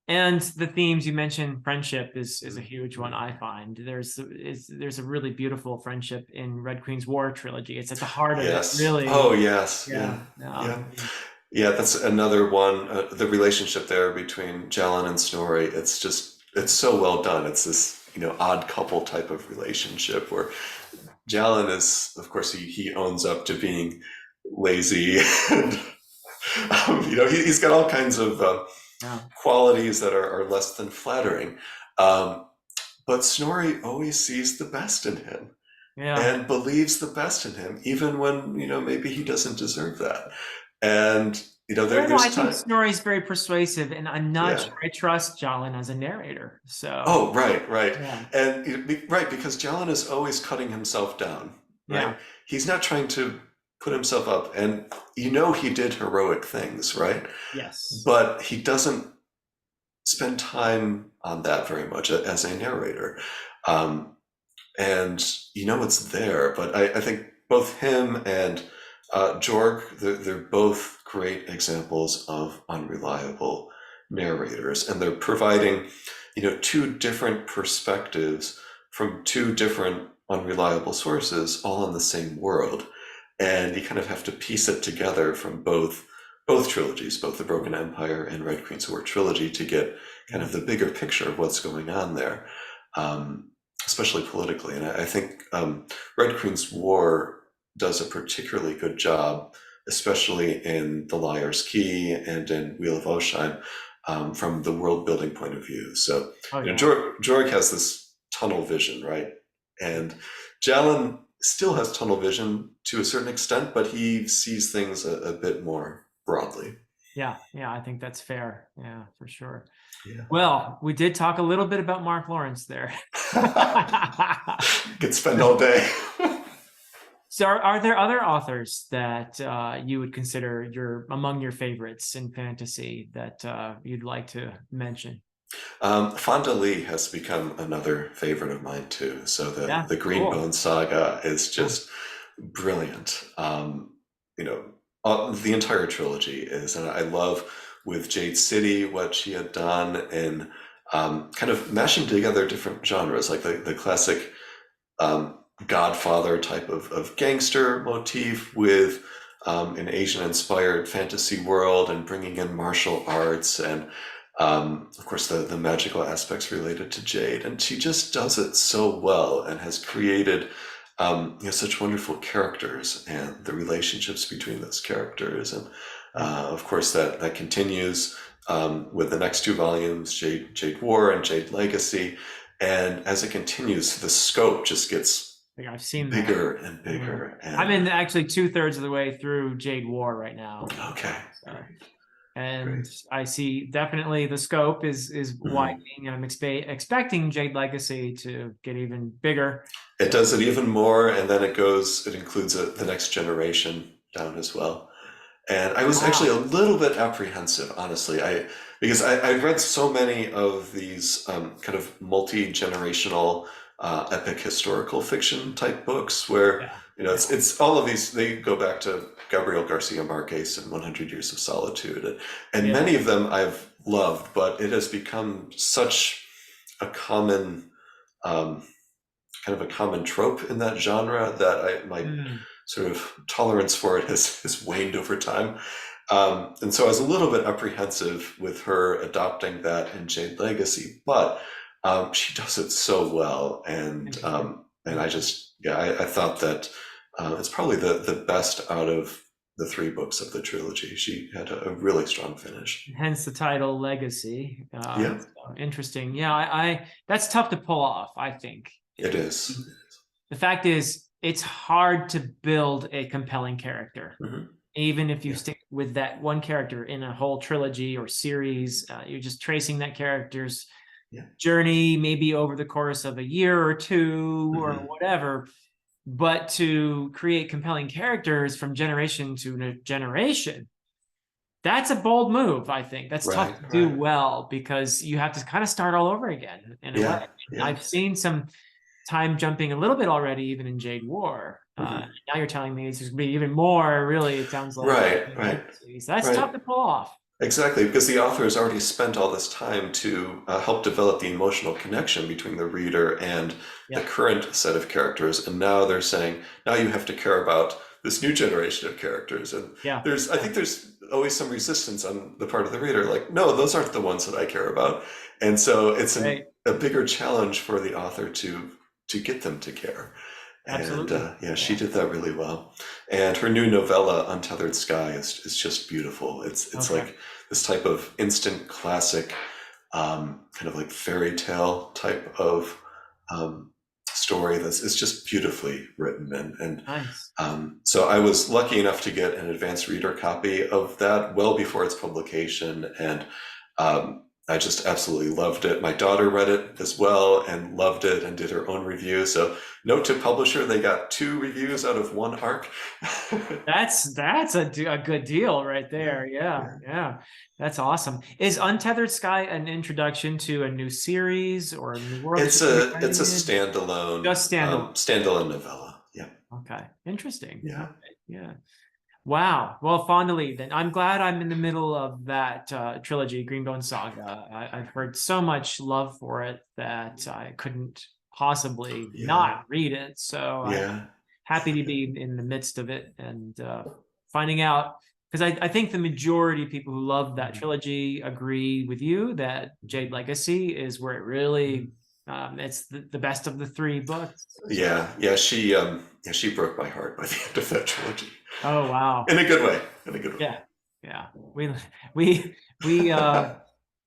And the themes you mentioned, friendship is a huge one. I find there's a really beautiful friendship in Red Queen's War trilogy. It's at the heart of it, Yes. really. Oh, yes. Yeah. Yeah. Yeah. Yeah, that's another one. The relationship there between Jalen and Snorri, it's so well done. It's this, odd couple type of relationship where Jalen is, of course, he owns up to being lazy and, he's got all kinds of Yeah. qualities that are less than flattering. Um, but Snorri always sees the best in him Yeah. and believes the best in him, even when, maybe he doesn't deserve that. And, I don't know. I there's think time. Snorri's very persuasive, and I'm not Yeah. sure I trust Jalen as a narrator. So Oh, right, right. yeah. And right, because Jalen is always cutting himself down, right? Yeah. He's not trying to put himself up. And he did heroic things, right? Yes. But he doesn't spend time on that very much as a narrator. Um, and it's there, but I think both him and Jorg, they're both great examples of unreliable narrators, and they're providing, two different perspectives from two different unreliable sources, all in the same world, and you kind of have to piece it together from both trilogies, both the Broken Empire and Red Queen's War trilogy, to get kind Yeah. of the bigger picture of what's going on there. Especially politically. And I think Red Queen's War does a particularly good job, especially in The Liar's Key and in Wheel of Oshime, from the world building point of view. So, Oh you know, yeah. Jorg has this tunnel vision, right? And Jalen still has tunnel vision to a certain extent, but he sees things a bit more broadly. Yeah, yeah, I think that's fair. Yeah, for sure. Yeah. Well, we did talk a little bit about Mark Lawrence there. Could spend all day. So are there other authors that you would consider among your favorites in fantasy that you'd like to mention? Fonda Lee has become another favorite of mine too. So Yeah, the Green cool. Bone saga is Cool. just brilliant. You know, the entire trilogy is, and I love with Jade City what she had done in kind of mashing together different genres, like the classic um, Godfather type of gangster motif with an Asian-inspired fantasy world and bringing in martial arts and of course the magical aspects related to Jade. And she just does it so well and has created you know, such wonderful characters and the relationships between those characters. And of course that continues with the next two volumes, Jade War and Jade Legacy. And as it continues, the scope just gets Like I've seen bigger that. and bigger. And I'm in actually 2/3 of the way through Jade War right now. okay, So, and great. I see definitely the scope is Mhm. widening. I'm expecting Jade Legacy to get even bigger. It does it even more, and then it includes the next generation down as well. And I was actually a Wow. little bit apprehensive, honestly, because I've read so many of these kind of multi-generational epic historical fiction type books where Yeah. you know it's all of these, they go back to Gabriel Garcia Marquez and 100 Years of Solitude, and Yeah. many of them I've loved, but it has become such a common um, kind of a common trope in that genre that my Mm. sort of tolerance for it has waned over time. And so I was a little bit apprehensive with her adopting that in Jade Legacy, but she does it so well. Interesting. And I just, yeah, I thought that it's probably the best out of the three books of the trilogy. She had a really strong finish. Hence the title Legacy. Yeah, So interesting. Yeah, I that's tough to pull off, I think. it is. The fact is, it's hard to build a compelling character. Mhm. Even if you Yeah. stick with that one character in a whole trilogy or series, you're just tracing that character's Yeah. journey, maybe over the course of a year or two or Mhm. whatever. But to create compelling characters from generation to generation, that's a bold move, I think. That's tough Right, to do right. well because you have to kind of start all over again in a way. Yeah, yeah. I've seen some time jumping a little bit already, even in Jade War. Mhm. Now you're telling me it's just gonna be even more, really, it sounds like. Right, right, So that's tough right. to pull off. Exactly, because the author has already spent all this time to help develop the emotional connection between the reader and the Yeah, current set of characters, and now they're saying, now you have to care about this new generation of characters. And yeah, I yeah. think there's always some resistance on the part of the reader, like, no, those aren't the ones that I care about. And so it's Right. a bigger challenge for the author to get them to care. And Absolutely. yeah, she Yeah. did that really well. And her new novella, Untethered Sky, is just beautiful. It's Okay. like this type of instant classic, kind of like fairy tale type of story that's it's just beautifully written. Nice. So I was lucky enough to get an advanced reader copy of that well before its publication, and I just absolutely loved it. My daughter read it as well and loved it and did her own review. So note to publisher, they got 2 reviews out of 1 arc. That's a good deal right Yeah, there. Yeah, yeah. yeah. That's awesome. Is Untethered Sky an introduction to a new series or a new world that It's you're gonna be it's a writing in? Just standalone. standalone novella. Yeah, Okay. Interesting. yeah. Okay. Yeah. Wow. Well, fondly, then I'm glad I'm in the middle of that trilogy, Greenbone Saga. I've heard so much love for it that I couldn't possibly Yeah, not read it. So I'm yeah. happy to be in the midst of it and finding out because I think the majority of people who love that Mhm. trilogy agree with you that Jade Legacy is where it really it's the best of the three books. So, Yeah, she broke my heart by the end of that trilogy. oh wow. In a good way. In a good way. Yeah, yeah. We we we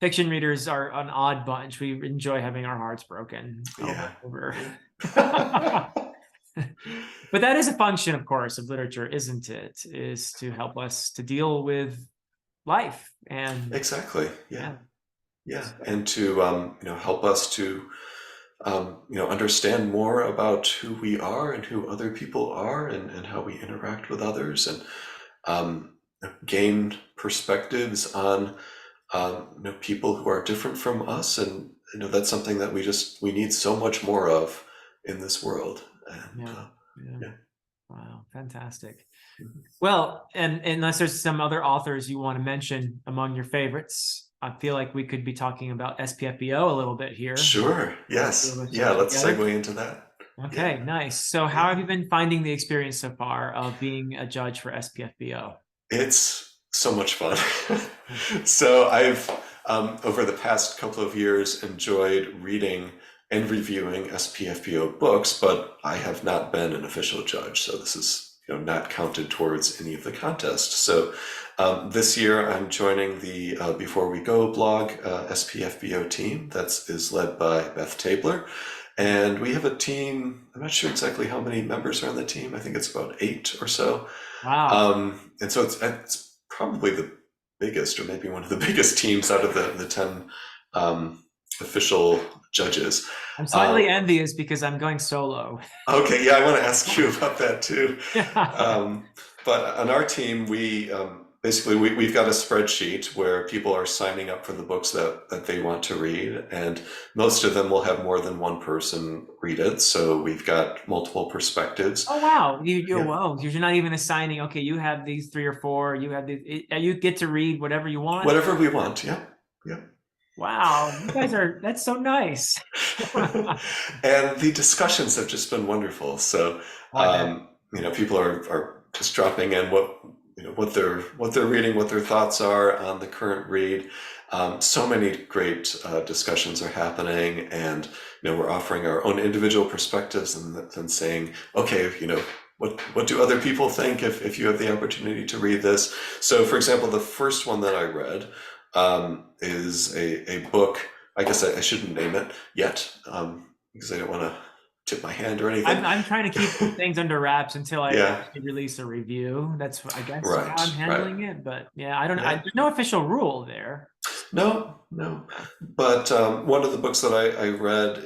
Fiction readers are an odd bunch. We enjoy having our hearts broken over Yeah. and over. Yeah. But that is a function, of course, of literature, isn't it? Is to help us to deal with life and Exactly. Yeah. yeah. Yeah. So, And to help us to understand more about who we are and who other people are, and how we interact with others, and um, gain perspectives on people who are different from us, and that's something that we need so much more of in this world. And yeah, yeah. yeah. Wow, fantastic. Mhm. Well, and unless there's some other authors you want to mention among your favorites, I feel like we could be talking about SPFBO a little bit here. Sure. The two of Yes. us Yeah. judging Let's together. segue into that. Yeah. Okay, nice. So how Yeah. have you been finding the experience so far of being a judge for SPFBO? It's so much fun. So I've, over the past couple of years, enjoyed reading and reviewing SPFBO books, but I have not been an official judge. So this is, not counted towards any of the contests. So this year I'm joining the Before We Go blog SPFBO team is led by Beth Tabler. And we have a team, I'm not sure exactly how many members are on the team. I think it's about 8 or so. Wow. And so it's probably the biggest, or maybe one of the biggest teams out of the 10 official judges. I'm slightly envious because I'm going solo. Okay, yeah, I want to ask you about that too. Yeah. But on our team, basically we've got a spreadsheet where people are signing up for the books that they want to read, and most of them will have more than one person read it. So we've got multiple perspectives. Oh wow. Yeah, Whoa. You're not even assigning, okay, you have these 3 or 4, you have these, you get to read whatever you want. whatever we want. Yeah, yeah. Wow. You guys that's so nice. And the discussions have just been wonderful. So, Oh, I bet. people are just dropping in what they're reading, what their thoughts are on the current read. So many great discussions are happening, and we're offering our own individual perspectives, and then saying, okay, what do other people think if you have the opportunity to read this? So, for example, the first one that I read is a book. I guess I shouldn't name it yet, because I don't want to tip my hand or anything. I'm trying to keep things under wraps until I Yeah. actually release a review. That's, I guess, how Right, I'm handling it. But yeah, I don't. Yeah. There's no official rule there. No. But one of the books that I read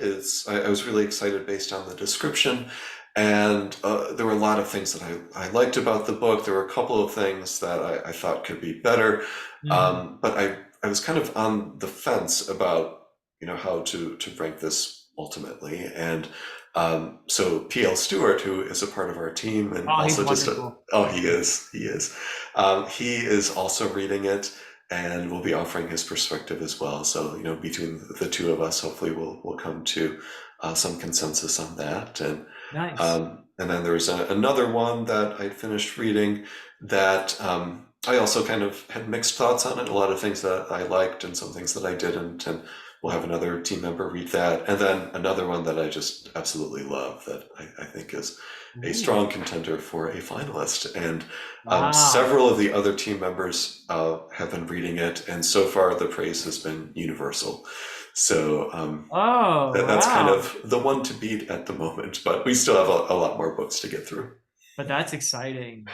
I was really excited based on the description, and there were a lot of things that I liked about the book. There were a couple of things that I thought could be better, but I was kind of on the fence about how to rank this ultimately. And so P.L. Stewart, who is a part of our team, and Oh, he's also wonderful. he is he is also reading it, and we'll be offering his perspective as well. So between the two of us, hopefully we'll come to some consensus on that. Nice. And then there was another one that I'd finished reading that I also kind of had mixed thoughts on it. A lot of things that I liked and some things that I didn't. And we'll have another team member read that. And then another one that I just absolutely love that I think is a strong contender for a finalist. And Wow. several of the other team members have been reading it. And so far the praise has been universal. So that's kind Wow. of the one to beat at the moment, but we still have a lot more books to get through. But that's exciting.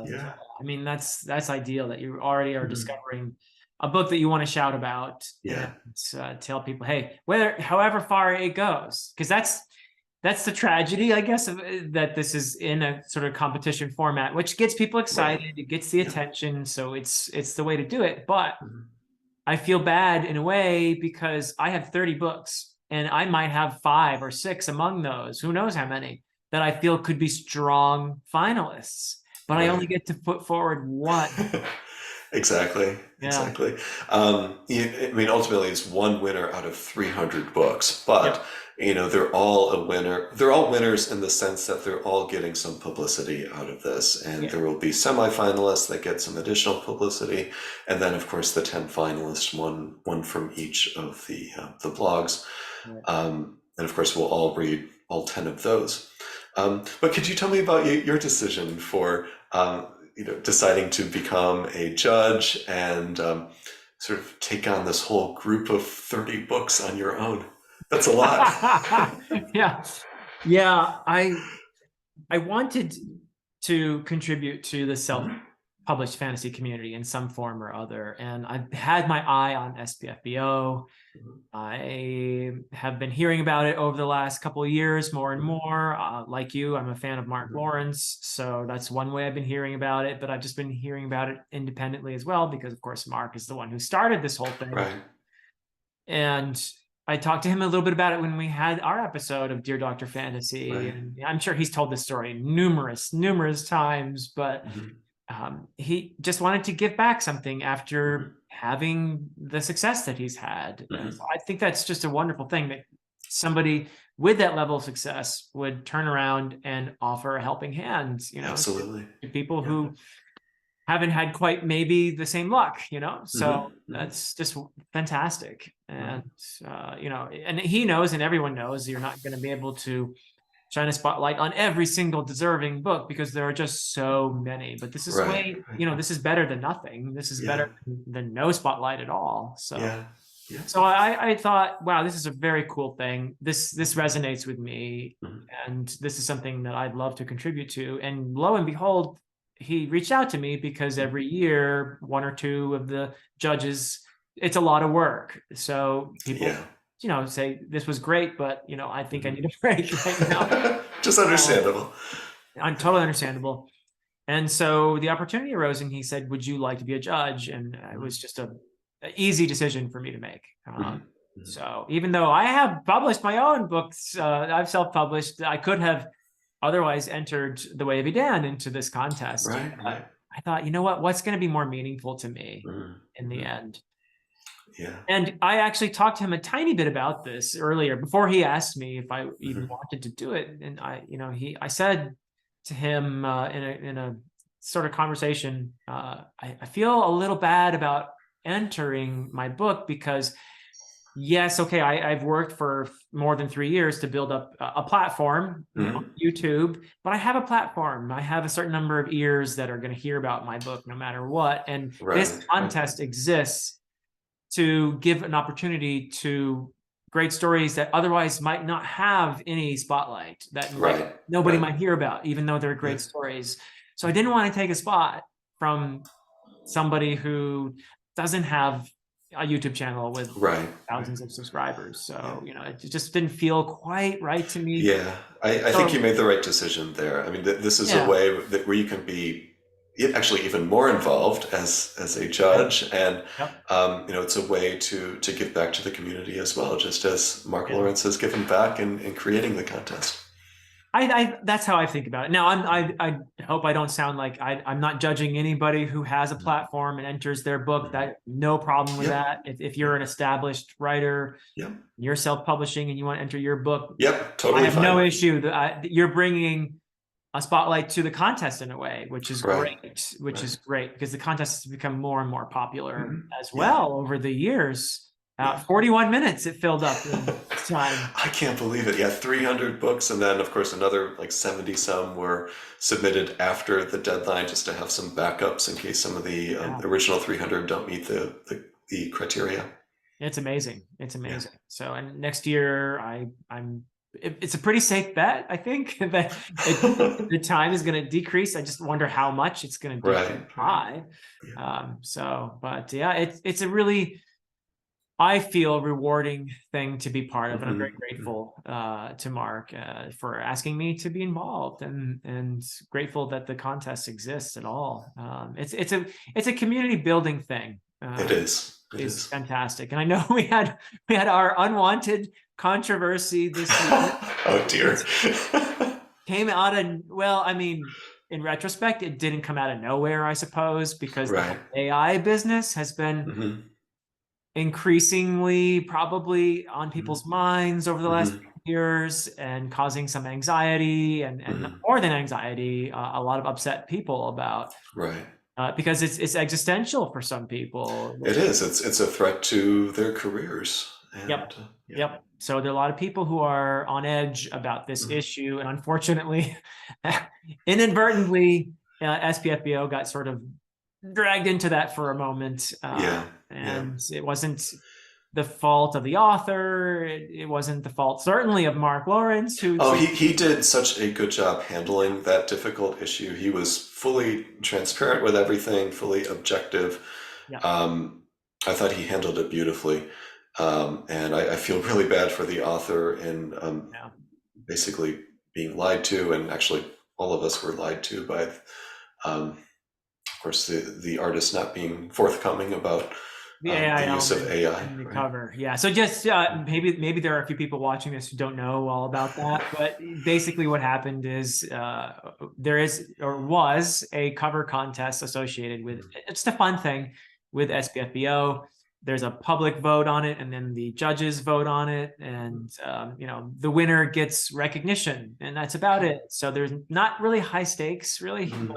Yeah. I mean, that's ideal that you already are Mhm. discovering a book that you want to shout about Yeah. and tell people, hey, however far it goes, because that's the tragedy, I guess, that this is in a sort of competition format, which gets people excited. It gets the Yeah. attention, so it's the way to do it. But Mhm. I feel bad in a way because I have 30 books and I might have 5 or 6 among those, who knows how many, that I feel could be strong finalists, but I only Right. get to put forward one. Exactly. Yeah. Exactly. I mean, ultimately, it's one winner out of 300 books, but they're all a winner. They're all winners in the sense that they're all getting some publicity out of this, and Yeah. there will be semifinalists that get some additional publicity, and then, of course, the 10 finalists, one from each of the blogs, Right. and of course, we'll all read all 10 of those. But could you tell me about your decision for deciding to become a judge, and sort of take on this whole group of 30 books on your own. That's a lot. Yeah. Yeah. I wanted to contribute to the self-published fantasy community in some form or other. And I've had my eye on SPFBO. I have been hearing about it over the last couple of years more and more. Like you, I'm a fan of Mark Lawrence, so that's one way I've been hearing about it, but I've just been hearing about it independently as well, because of course Mark is the one who started this whole thing. Right. And I talked to him a little bit about it when we had our episode of Dear Dr. Fantasy. Right. And I'm sure he's told this story numerous times, but he just wanted to give back something after having the success that he's had. So I think that's just a wonderful thing, that somebody with that level of success would turn around and offer a helping hand, Absolutely. to people who haven't had quite maybe the same luck, so that's just fantastic. And and he knows, and everyone knows, you're not going to be able to shine a spotlight on every single deserving book, because there are just so many. But this is this is better than nothing. This is better than no spotlight at all. So so I thought, wow, this is a very cool thing. This resonates with me, and this is something that I'd love to contribute to. And lo and behold, he reached out to me, because every year, one or two of the judges, it's a lot of work. So people, say this was great, but I think I need a break right now. Just understandable. I'm totally understandable. And so the opportunity arose, and he said, "Would you like to be a judge?" And it was just an easy decision for me to make. So even though I have published my own books, I've self-published, I could have otherwise entered The Way of Edan into this contest. Right. I thought, what's going to be more meaningful to me in the end? Yeah. And I actually talked to him a tiny bit about this earlier, before he asked me if I even wanted to do it. And I said to him in a sort of conversation, I feel a little bad about entering my book, because yes, okay, I've worked for more than 3 years to build up a platform on YouTube, but I have a platform. I have a certain number of ears that are going to hear about my book no matter what. And this contest exists to give an opportunity to great stories that otherwise might not have any spotlight, that nobody might hear about, even though they're great stories. So I didn't want to take a spot from somebody who doesn't have a YouTube channel with thousands of subscribers. So, it just didn't feel quite right to me. Yeah, I think you made the right decision there. I mean, this is a way where you can be actually even more involved as a judge, and it's a way to give back to the community as well, just as Mark Lawrence has given back in creating the contest. That's how I think about it. Now, I hope I don't sound like I'm not judging anybody who has a platform and enters their book. That no problem with that. If you're an established writer, you're self-publishing and you want to enter your book, totally. I have no issue that you're bringing a spotlight to the contest in a way, which is great. Which is great, because the contest has become more and more popular as well over the years. 41 minutes it filled up in time. I can't believe it. 300 books, and then of course another like 70 some were submitted after the deadline, just to have some backups in case some of the original 300 don't meet the criteria. It's amazing. So, and next year it's a pretty safe bet, I think, that the time is going to decrease. I just wonder how much it's going to decrease by. But it's a really, I feel, rewarding thing to be part of, and I'm very grateful to Mark for asking me to be involved, and grateful that the contest exists at all. It's a community building thing. It is. It's fantastic, and I know we had our unwanted controversy this year. Oh dear. Came out of, well, I mean, in retrospect, it didn't come out of nowhere, I suppose, because the AI business has been increasingly probably on people's minds over the last few years, and causing some anxiety, and more than anxiety, a lot of upset people about. Because it's existential for some people. It is. It's a threat to their careers. And, Yep. So there are a lot of people who are on edge about this issue, and unfortunately, inadvertently, SPFBO got sort of dragged into that for a moment. and it wasn't the fault of the author. It wasn't the fault, certainly, of Mark Lawrence, who. Oh, he did such a good job handling that difficult issue. He was fully transparent with everything, fully objective. Yeah. I thought he handled it beautifully. And I feel really bad for the author in Yeah. basically being lied to, and actually all of us were lied to by, of course, the artist not being forthcoming about The AI the use of element AI. in the Right? cover. Yeah. So just maybe there are a few people watching this who don't know all about that, but basically what happened is there is or was a cover contest associated with it's a fun thing with SPFBO. There's a public vote on it, and then the judges vote on it, and the winner gets recognition, and that's about it. So there's not really high stakes, really, but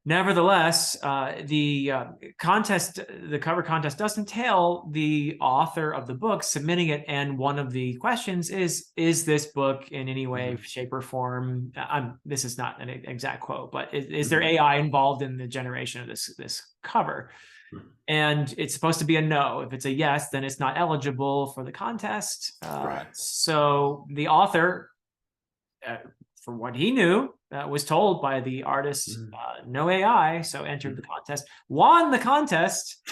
nevertheless, the cover contest does entail the author of the book submitting it, and one of the questions is this book in any way, shape, or form? This is not an exact quote, but is there AI involved in the generation of this cover? And it's supposed to be a no. If it's a yes, then it's not eligible for the contest. So the author, from what he knew, was told by the artist, no AI, so entered the contest, won the contest.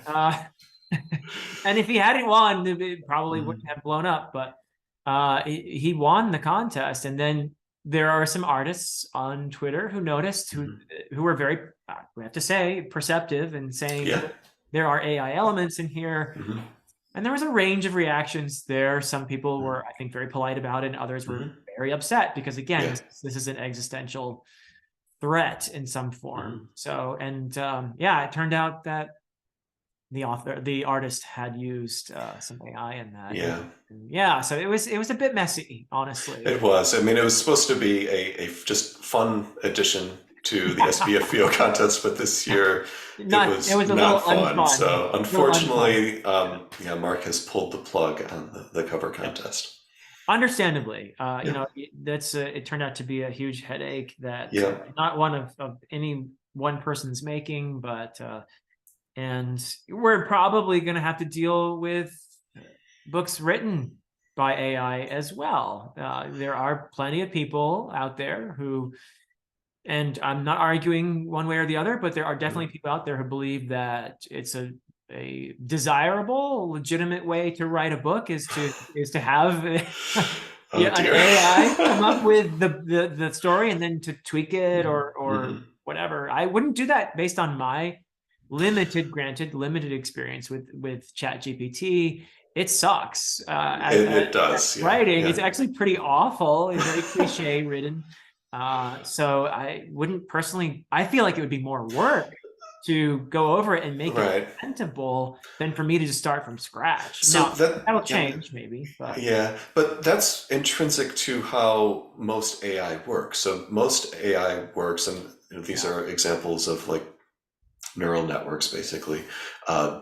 And if he hadn't won, it probably wouldn't have blown up, but he won the contest. And then there are some artists on Twitter who noticed, who were very, we have to say, perceptive and saying, there are AI elements in here. And there was a range of reactions there. Some people were, I think, very polite about it, and others were very upset because, again, this is an existential threat in some form. So, and it turned out that the artist had used some AI in that. So it was a bit messy, honestly. It was. I mean, it was supposed to be a just fun addition to the SPFBO contest, but this year it was not fun. Unfun. So unfortunately, Mark has pulled the plug on the cover contest. Understandably, it turned out to be a huge headache that not one of any one person's making, but and we're probably going to have to deal with books written by AI as well. There are plenty of people out there who, and I'm not arguing one way or the other, but there are definitely people out there who believe that it's a desirable, legitimate way to write a book is to have an AI come up with the story and then to tweak it or whatever. I wouldn't do that based on my limited experience with ChatGPT. It sucks. It does. Writing it's actually pretty awful. It's very cliche written. So I wouldn't personally. I feel like it would be more work to go over it and make it presentable than for me to just start from scratch. So that'll change maybe. But. Yeah, but that's intrinsic to how most AI works. So most AI works, and these are examples of like neural networks, basically,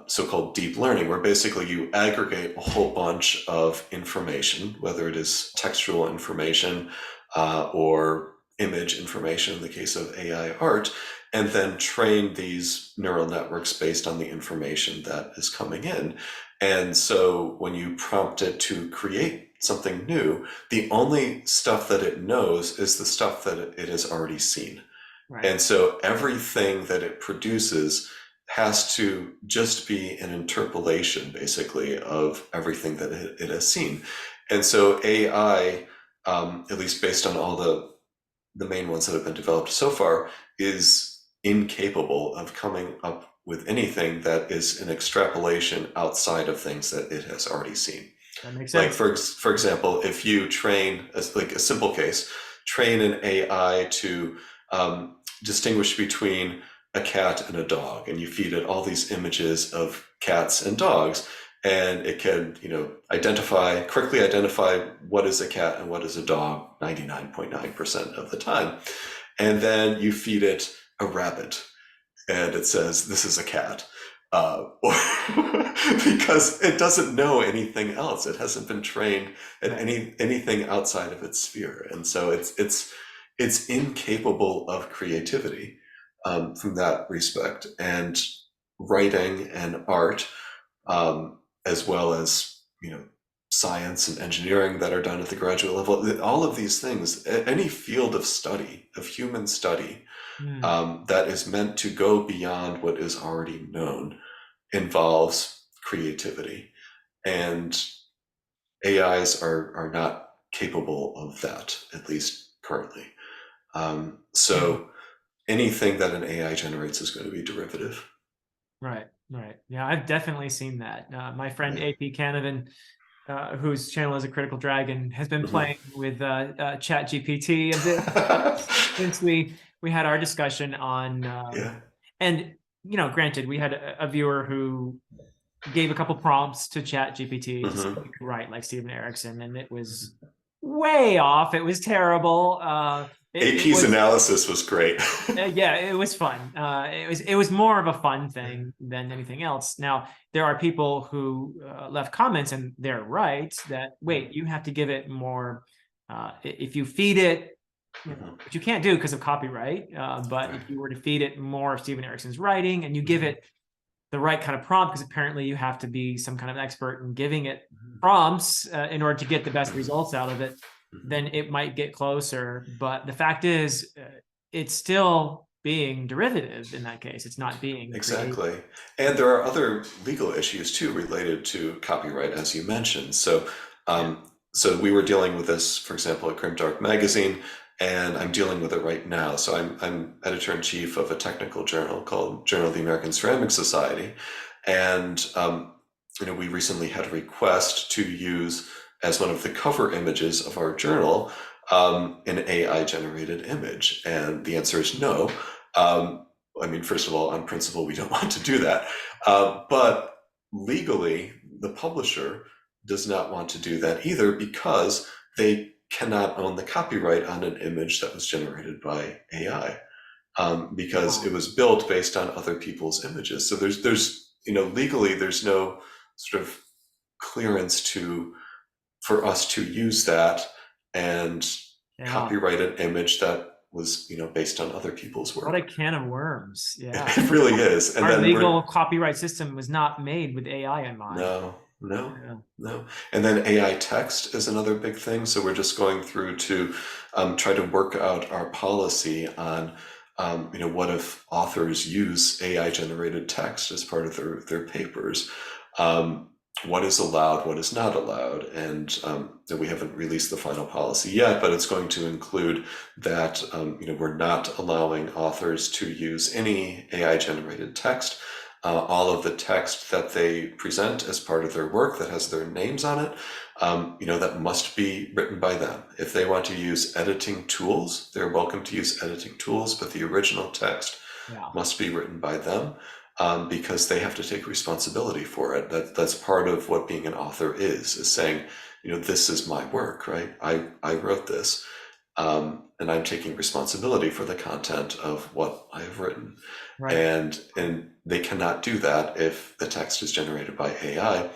so-called deep learning, where basically you aggregate a whole bunch of information, whether it is textual information or image information in the case of AI art, and then train these neural networks based on the information that is coming in. And so when you prompt it to create something new, the only stuff that it knows is the stuff that it has already seen. Right. And so everything that it produces has to just be an interpolation, basically, of everything that it has seen. And so AI, at least based on all the main ones that have been developed so far, is incapable of coming up with anything that is an extrapolation outside of things that it has already seen. That makes sense. Like for example, if you train, like a simple case, train an AI to distinguish between a cat and a dog, and you feed it all these images of cats and dogs, and it can, quickly identify what is a cat and what is a dog 99.9% of the time. And then you feed it a rabbit, and it says, this is a cat. Because it doesn't know anything else. It hasn't been trained at anything outside of its sphere. And so it's incapable of creativity from that respect. And writing and art, as well as, science and engineering that are done at the graduate level. All of these things, any field of study, of human study, Mm. that is meant to go beyond what is already known, involves creativity. And AIs are not capable of that, at least currently. Mm. So anything that an AI generates is going to be derivative. Right, right. Yeah, I've definitely seen that. My friend Yeah. AP Canavan, whose channel is a Critical Dragon, has been Mhm. playing with Chat GPT a bit since we had our discussion on Yeah. and granted, we had a viewer who gave a couple prompts to Chat GPT to see if Mhm. it could write like Steven Erikson, and it was way off. It was terrible. It AP's was analysis was great. yeah, it was fun. It was more of a fun thing than anything else. Now there are people who left comments, and they're right that wait, you have to give it more. If you feed it, Mhm. which you can't do because of copyright. But Right. if you were to feed it more of Steven Erikson's writing, and you give it the right kind of prompt, because apparently you have to be some kind of expert in giving it prompts in order to get the best results out of it, then it might get closer. But the fact is, it's still being derivative in that case. It's not being creative. Exactly. And there are other legal issues too related to copyright, as you mentioned. So, Yeah. so we were dealing with this, for example, at Grimdark magazine, and I'm dealing with it right now. So I'm editor-in-chief of a technical journal called Journal of the American Ceramic Society. And, we recently had a request to use as one of the cover images of our journal, an AI generated image. And the answer is no. I mean, first of all, on principle, we don't want to do that. But legally, the publisher does not want to do that either because they cannot own the copyright on an image that was generated by AI, because it was built based on other people's images. So legally, there's no sort of clearance for us to use that and Yeah. copyright an image that was, based on other people's What a work. can of worms. Yeah. It really is. And Our then legal copyright system was not made with AI in mind. no, no, Yeah. no. And then AI text is another big thing. So we're just going through to try to work out our policy on, what if authors use AI generated text as part of their papers? Um, what is allowed, what is not allowed? And we haven't released the final policy yet, but it's going to include that, we're not allowing authors to use any AI generated text. All of the text that they present as part of their work that has their names on it, that must be written by them. If they want to use editing tools, they're welcome to use editing tools, but the original text Yeah. must be written by them, because they have to take responsibility for it. That's part of what being an author is saying, this is my work, right? I wrote this. And I'm taking responsibility for the content of what I have written. Right. And they cannot do that if the text is generated by AI.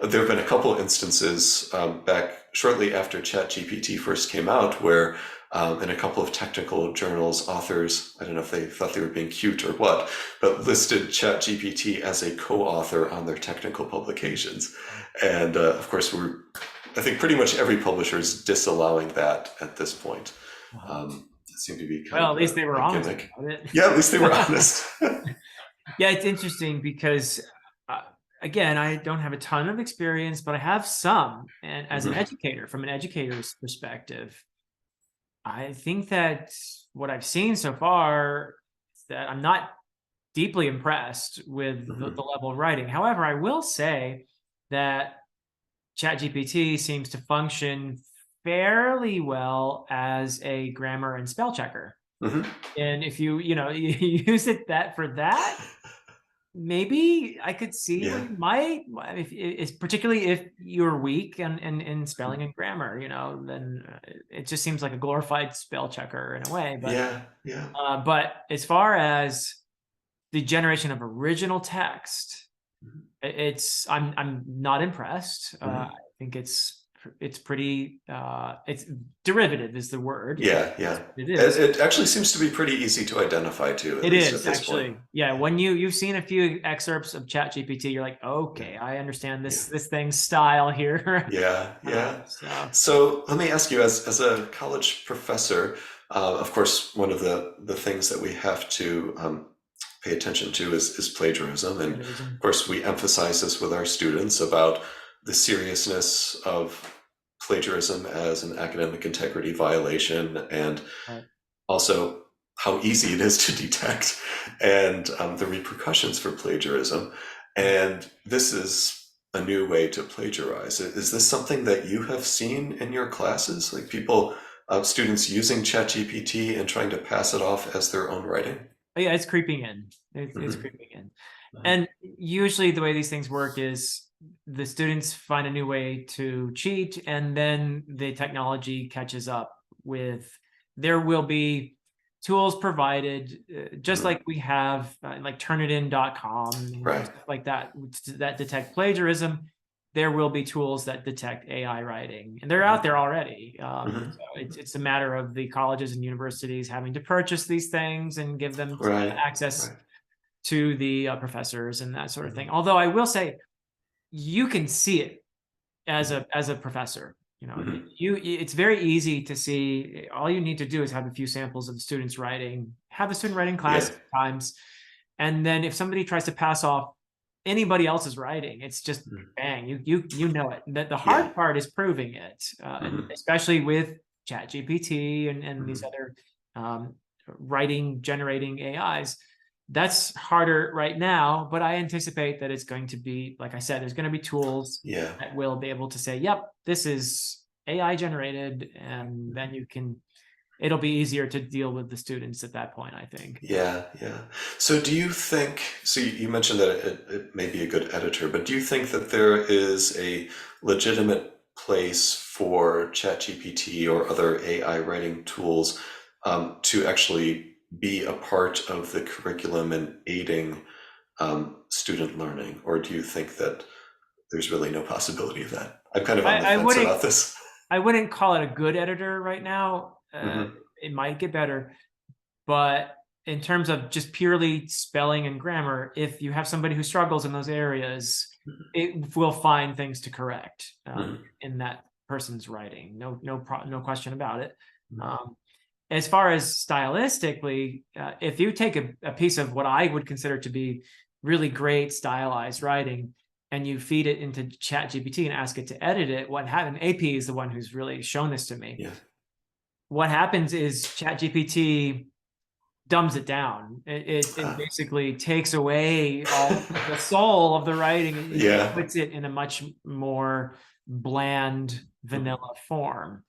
There have been a couple instances back shortly after ChatGPT first came out where in a couple of technical journals, authors, I don't know if they thought they were being cute or what, but listed ChatGPT as a co-author on their technical publications. And of course, I think pretty much every publisher is disallowing that at this point. It seemed to be kind Well, of at least they were a honest gimmick. about it. Yeah, at least they were honest. Yeah, it's interesting because, again, I don't have a ton of experience, but I have some. And as an Mhm. educator, from an educator's perspective, I think that what I've seen so far is that I'm not deeply impressed with the Mhm. level of writing. However, I will say that ChatGPT seems to function fairly well as a grammar and spell checker. Mhm. And if you you use it that for that, maybe I could see where Yeah. you might, if particularly if you're weak in spelling and grammar, then it just seems like a glorified spell checker in a way. Yeah. Yeah. But as far as the generation of original text, Mhm. I'm not impressed. I Mhm. think it's it's pretty it's derivative is the word. Yeah, yeah. It is. It actually seems to be pretty easy to identify too, at It least at is this point. actually. Yeah, when you've seen a few excerpts of ChatGPT, you're like, Yeah, okay, I understand yeah, this thing's style here. yeah, yeah. So So let me ask you, as a college professor, of course, one of the things that we have to pay attention to is plagiarism, and of plagiarism. course, we emphasize this with our students about the seriousness of plagiarism as an academic integrity violation, and Right. also how easy it is to detect, and the repercussions for plagiarism. Right. And this is a new way to plagiarize. Is this something that you have seen in your classes, like people, students using ChatGPT and trying to pass it off as their own writing? But yeah, it's creeping in. It's Hmm. creeping in. Hmm. And usually the way these things work is the students find a new way to cheat, and then the technology catches up with, there will be tools provided, just Hmm. like we have like turnitin.com and Right. stuff like that that detect plagiarism. There will be tools that detect AI writing, and they're out Hmm. there already. Hmm. So it's a matter of the colleges and universities having to purchase these things and give them Right. access Right. to the professors and that sort of thing. Hmm. Although I will say, you can see it Hmm. as a professor. You know, Hmm. it's very easy to see. All you need to do is have a few samples of students writing, have the student writing Yeah. class times, and then if somebody tries to pass off anybody else's writing, it's just Mhm. bang. You know it. The Yeah. hard part is proving it, and Hmm. especially with ChatGPT and these Hmm. other writing generating AIs. That's harder right now, but I anticipate that it's going to be, like I said, there's going to be tools Yeah. that will be able to say, yep, this is AI generated, and then it'll be easier to deal with the students at that point, I think. Yeah, yeah. So do you think, so you mentioned that it may be a good editor, but do you think that there is a legitimate place for ChatGPT or other AI writing tools to actually be a part of the curriculum and aiding student learning? Or do you think that there's really no possibility of that? I'm kind of on the I fence wouldn't about this. I wouldn't call it a good editor right now. Hmm. It might get better, but in terms of just purely spelling and grammar, if you have somebody who struggles in those areas, it will find things to correct Hmm. in that person's writing. No question about it. Hmm. Um, as far as stylistically, if you take a piece of what I would consider to be really great stylized writing and you feed it into ChatGPT and ask it to edit it, what happened? AP is the one who's really shown this to me. Yeah. What happens is ChatGPT dumbs it down. It Ah, basically takes away all the soul of the writing and yeah. puts it in a much more bland, Hmm. vanilla form.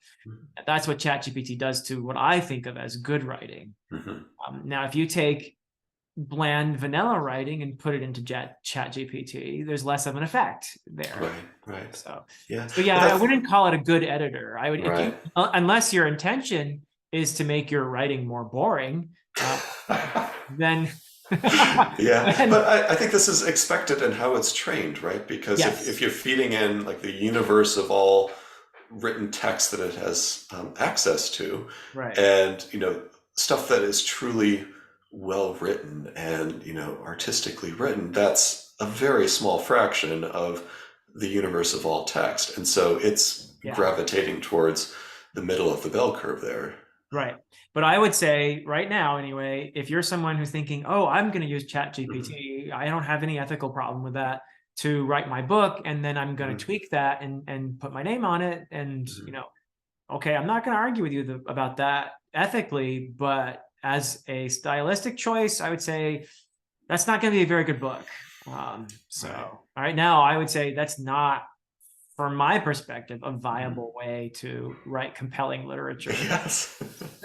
That's what ChatGPT does to what I think of as good writing. Hmm. Now, if you take bland vanilla writing and put it into ChatGPT, there's less of an effect there. Right, right. So, Yeah. so yeah, But I that's wouldn't call it a good editor. I would, if you, right. unless your intention is to make your writing more boring, then, Yeah, then but I think this is expected in how it's trained, right? Because if yes, you're feeding in like the universe of all written text that it has access to, right, and stuff that is truly well written and artistically written, that's a very small fraction of the universe of all text, and so it's yeah. gravitating towards the middle of the bell curve there. Right. But I would say right now, anyway, if you're someone who's thinking, oh, I'm going to use Mhm. ChatGPT, I don't have any ethical problem with that to write my book, and then I'm going to Mhm. tweak that and put my name on it. And, Mhm. okay, I'm not going to argue with you about that ethically, but as a stylistic choice, I would say that's not going to be a very good book. Right. So right now, I would say that's not, from my perspective, a Mhm. viable way to write compelling literature. Yes.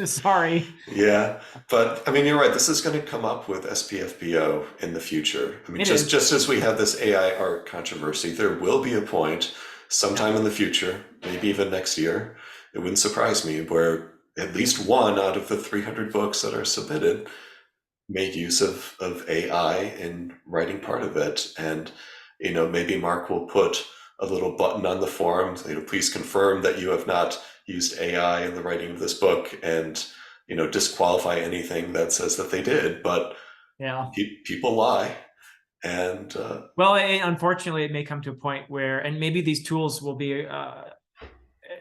Sorry. Yeah, but I mean, you're right. This is going to come up with SPFBO in the future. I mean, It just is. just as we have this AI art controversy, there will be a point Yeah. sometime in the future, maybe even next year. It wouldn't surprise me where at least one out of the 300 books that are submitted made use of AI in writing part of it, and maybe Mark will put a little button on the form, please confirm that you have not used AI in the writing of this book, and disqualify anything that says that they did. But Yeah. people lie, and Well, unfortunately, it may come to a point where, and maybe these tools will be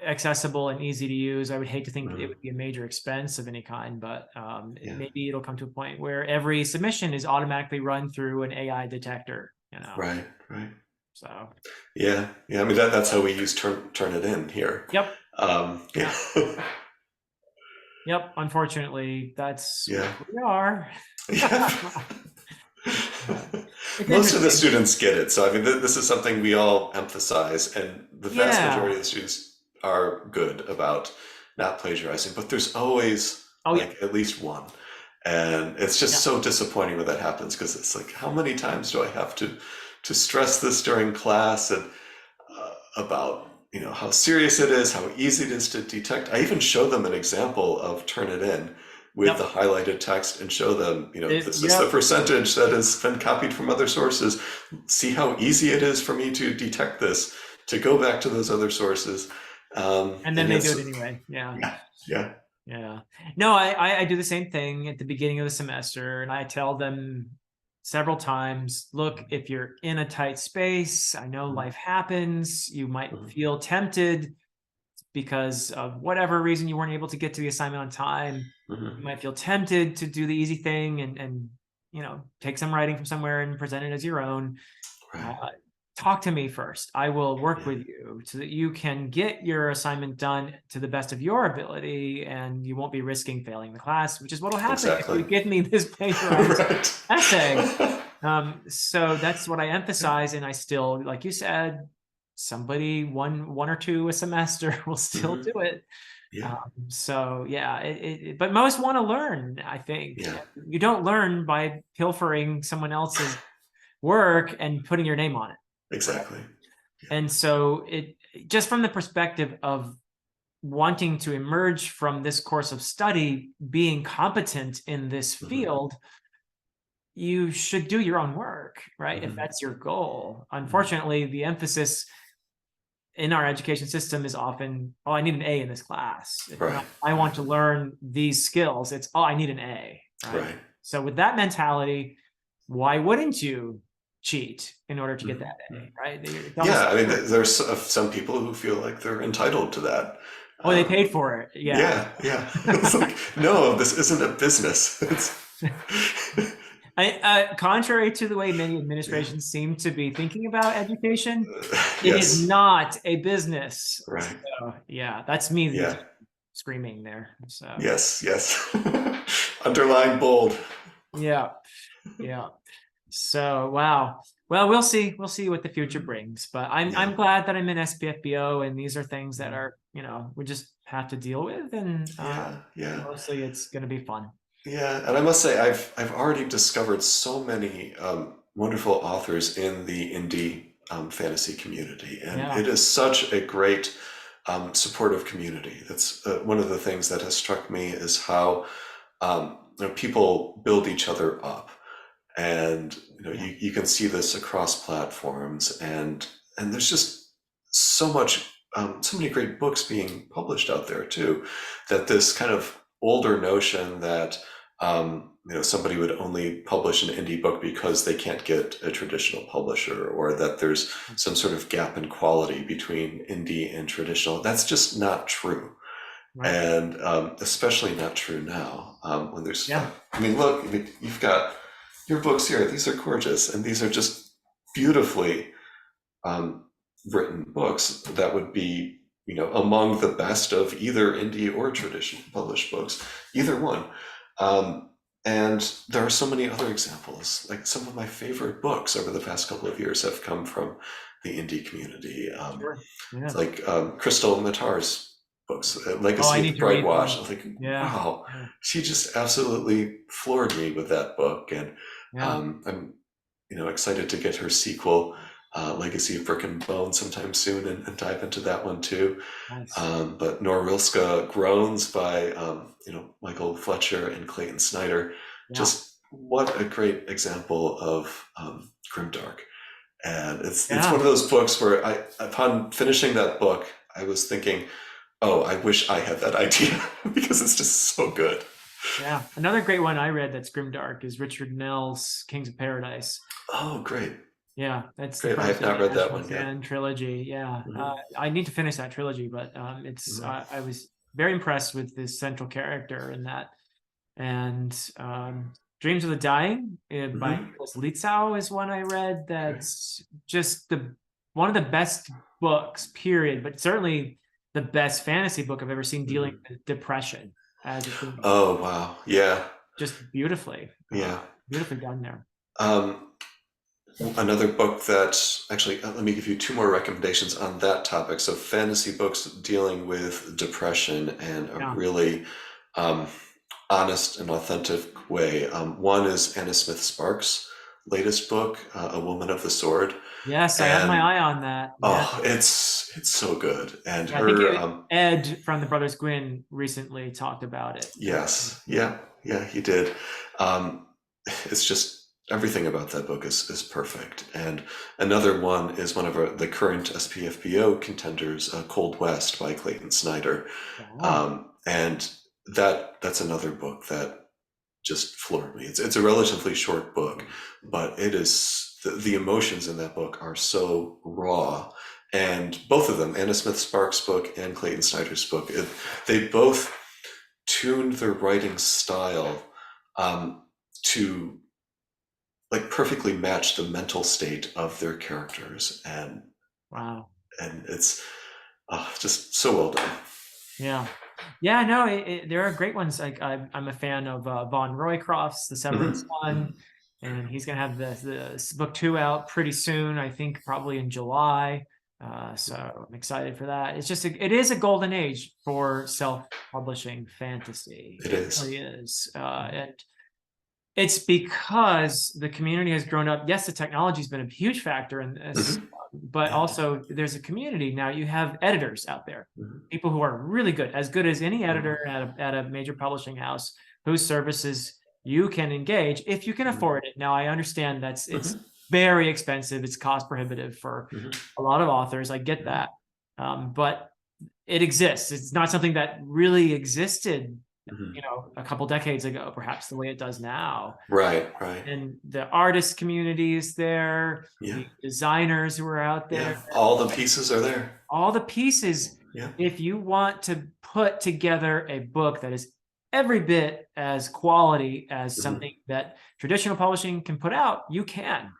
accessible and easy to use. I would hate to think it would be a major expense of any kind, but yeah. maybe it'll come to a point where every submission is automatically run through an AI detector, Right. So Yeah. I mean, that's how we use Turnitin here. Yep. Yeah. Yep. Unfortunately, that's Yeah. what we are. Yeah. It's Most of the interesting. students get it. So, I mean, this is something we all emphasize, and the vast majority of the students are good about not plagiarizing, but there's always at least one. And it's just so disappointing when that happens, because it's like, how many times do I have to stress this during class, and about how serious it is, how easy it is to detect. I even show them an example of Turnitin with the highlighted text, and show them, this is the percentage that has been copied from other sources. See how easy it is for me to detect this, to go back to those other sources. And then they do it anyway. Yeah. No, I do the same thing at the beginning of the semester, and I tell them several times, look, if you're in a tight space, I know life happens. You might feel tempted because of whatever reason you weren't able to get to the assignment on time. You might feel tempted to do the easy thing and take some writing from somewhere and present it as your own. Talk to me first. I will work with you so that you can get your assignment done to the best of your ability, and you won't be risking failing the class, which is what will happen if you give me this plagiarized essay. So that's what I emphasize, and I still, like you said, somebody one or two a semester will still do it. So yeah, but most want to learn. I think you don't learn by pilfering someone else's work and putting your name on it. Exactly. And so it just from the perspective of wanting to emerge from this course of study, being competent in this field, you should do your own work, right? If that's your goal. Unfortunately, the emphasis in our education system is often, oh, I need an A in this class. I want to learn these skills. It's, oh, I need an A. Right? So with that mentality, why wouldn't you cheat in order to get that A, right? I mean, there's some people who feel like they're entitled to that. Oh, they paid for it. Yeah. It's like, no, this isn't a business. Contrary to the way many administrations seem to be thinking about education, it is not a business. Right. So, that's me screaming there. So yes. Underline bold. Yeah. So wow. Well, we'll see what the future brings. But I'm glad that I'm in SPFBO, and these are things that are we just have to deal with, and mostly it's going to be fun. Yeah, and I must say, I've already discovered so many wonderful authors in the indie fantasy community, and it is such a great supportive community. That's one of the things that has struck me, is how people build each other up, and you can see this across platforms, and there's just so many great books being published out there too, that this kind of older notion that somebody would only publish an indie book because they can't get a traditional publisher, or that there's some sort of gap in quality between indie and traditional, that's just not true. And especially not true now, when there's I mean, look, you've got your books here. These are gorgeous, and these are just beautifully written books that would be among the best of either indie or traditional published books, either one. And there are so many other examples. Like, some of my favorite books over the past couple of years have come from the indie community. It's like Crystal Matar's books, Legacy of Brightwash. I was like, wow, she just absolutely floored me with that book. And I'm excited to get her sequel, Legacy of Brick and Bone, sometime soon, and dive into that one too. But Norilska Groans by Michael Fletcher and Clayton Snyder, just what a great example of Grimdark. And it's Yeah. one of those books where upon finishing that book, I was thinking, oh, I wish I had that idea because it's just so good. Yeah. Another great one I read that's Grimdark is Richard Nell's Kings of Paradise. Oh, great. Yeah, that's the Great. I have first not read that international one yet. fan trilogy. Yeah, Mhm. I need to finish that trilogy, but it's Mhm. I was very impressed with this central character in that. And Dreams of the Dying by Mhm. Nicholas Litzau is one I read. Okay. That's just one of the best books, period. But certainly the best fantasy book I've ever seen dealing Mhm. with depression as a theme. Oh, wow. Yeah. Just beautifully, Yeah. beautifully done there. Um, Another book that actually, let me give you two more recommendations on that topic. So, fantasy books dealing with depression and a Yeah. really um, honest and authentic way. One is Anna Smith Sparks' latest book, A Woman of the Sword. Yes, I have my And eye on that. Yeah. oh, it's so good. And Yeah, I think her, Ed from the Brothers Gwyn recently talked about it. yes, yeah, yeah, he did. Um, it's just everything about that book is perfect. And another one is one of the current SPFBO contenders, Cold West by Clayton Snyder. Wow. And that's another book that just floored me. It's a relatively short book, but it is the emotions in that book are so raw. And both of them, Anna Smith Sparks' book and Clayton Snyder's book, they both tuned their writing style to like perfectly match the mental state of their characters, Wow. and it's just so well done. Yeah. Yeah, no, there are great ones. Like I'm a fan of Von Roycroft's The Severance one, and he's gonna have the book 2 out pretty soon. I think probably in July. So I'm excited for that. It's just it is a golden age for self-publishing fantasy. It It is. really is, and it's because the community has grown up. Yes, the technology has been a huge factor in this, but Yeah. also there's a community now. You have editors out there, people who are really good as any editor at a major publishing house, whose services you can engage if you can afford it. Now, I understand it's very expensive. It's cost prohibitive for a lot of authors. I get that, but it exists. It's not something that really existed, a couple decades ago, perhaps the way it does now. Right. And the artist community is there, Yeah. the designers who are out there, Yeah. All the pieces are there. all the pieces. Yeah. If you want to put together a book that is every bit as quality as something that traditional publishing can put out, you can.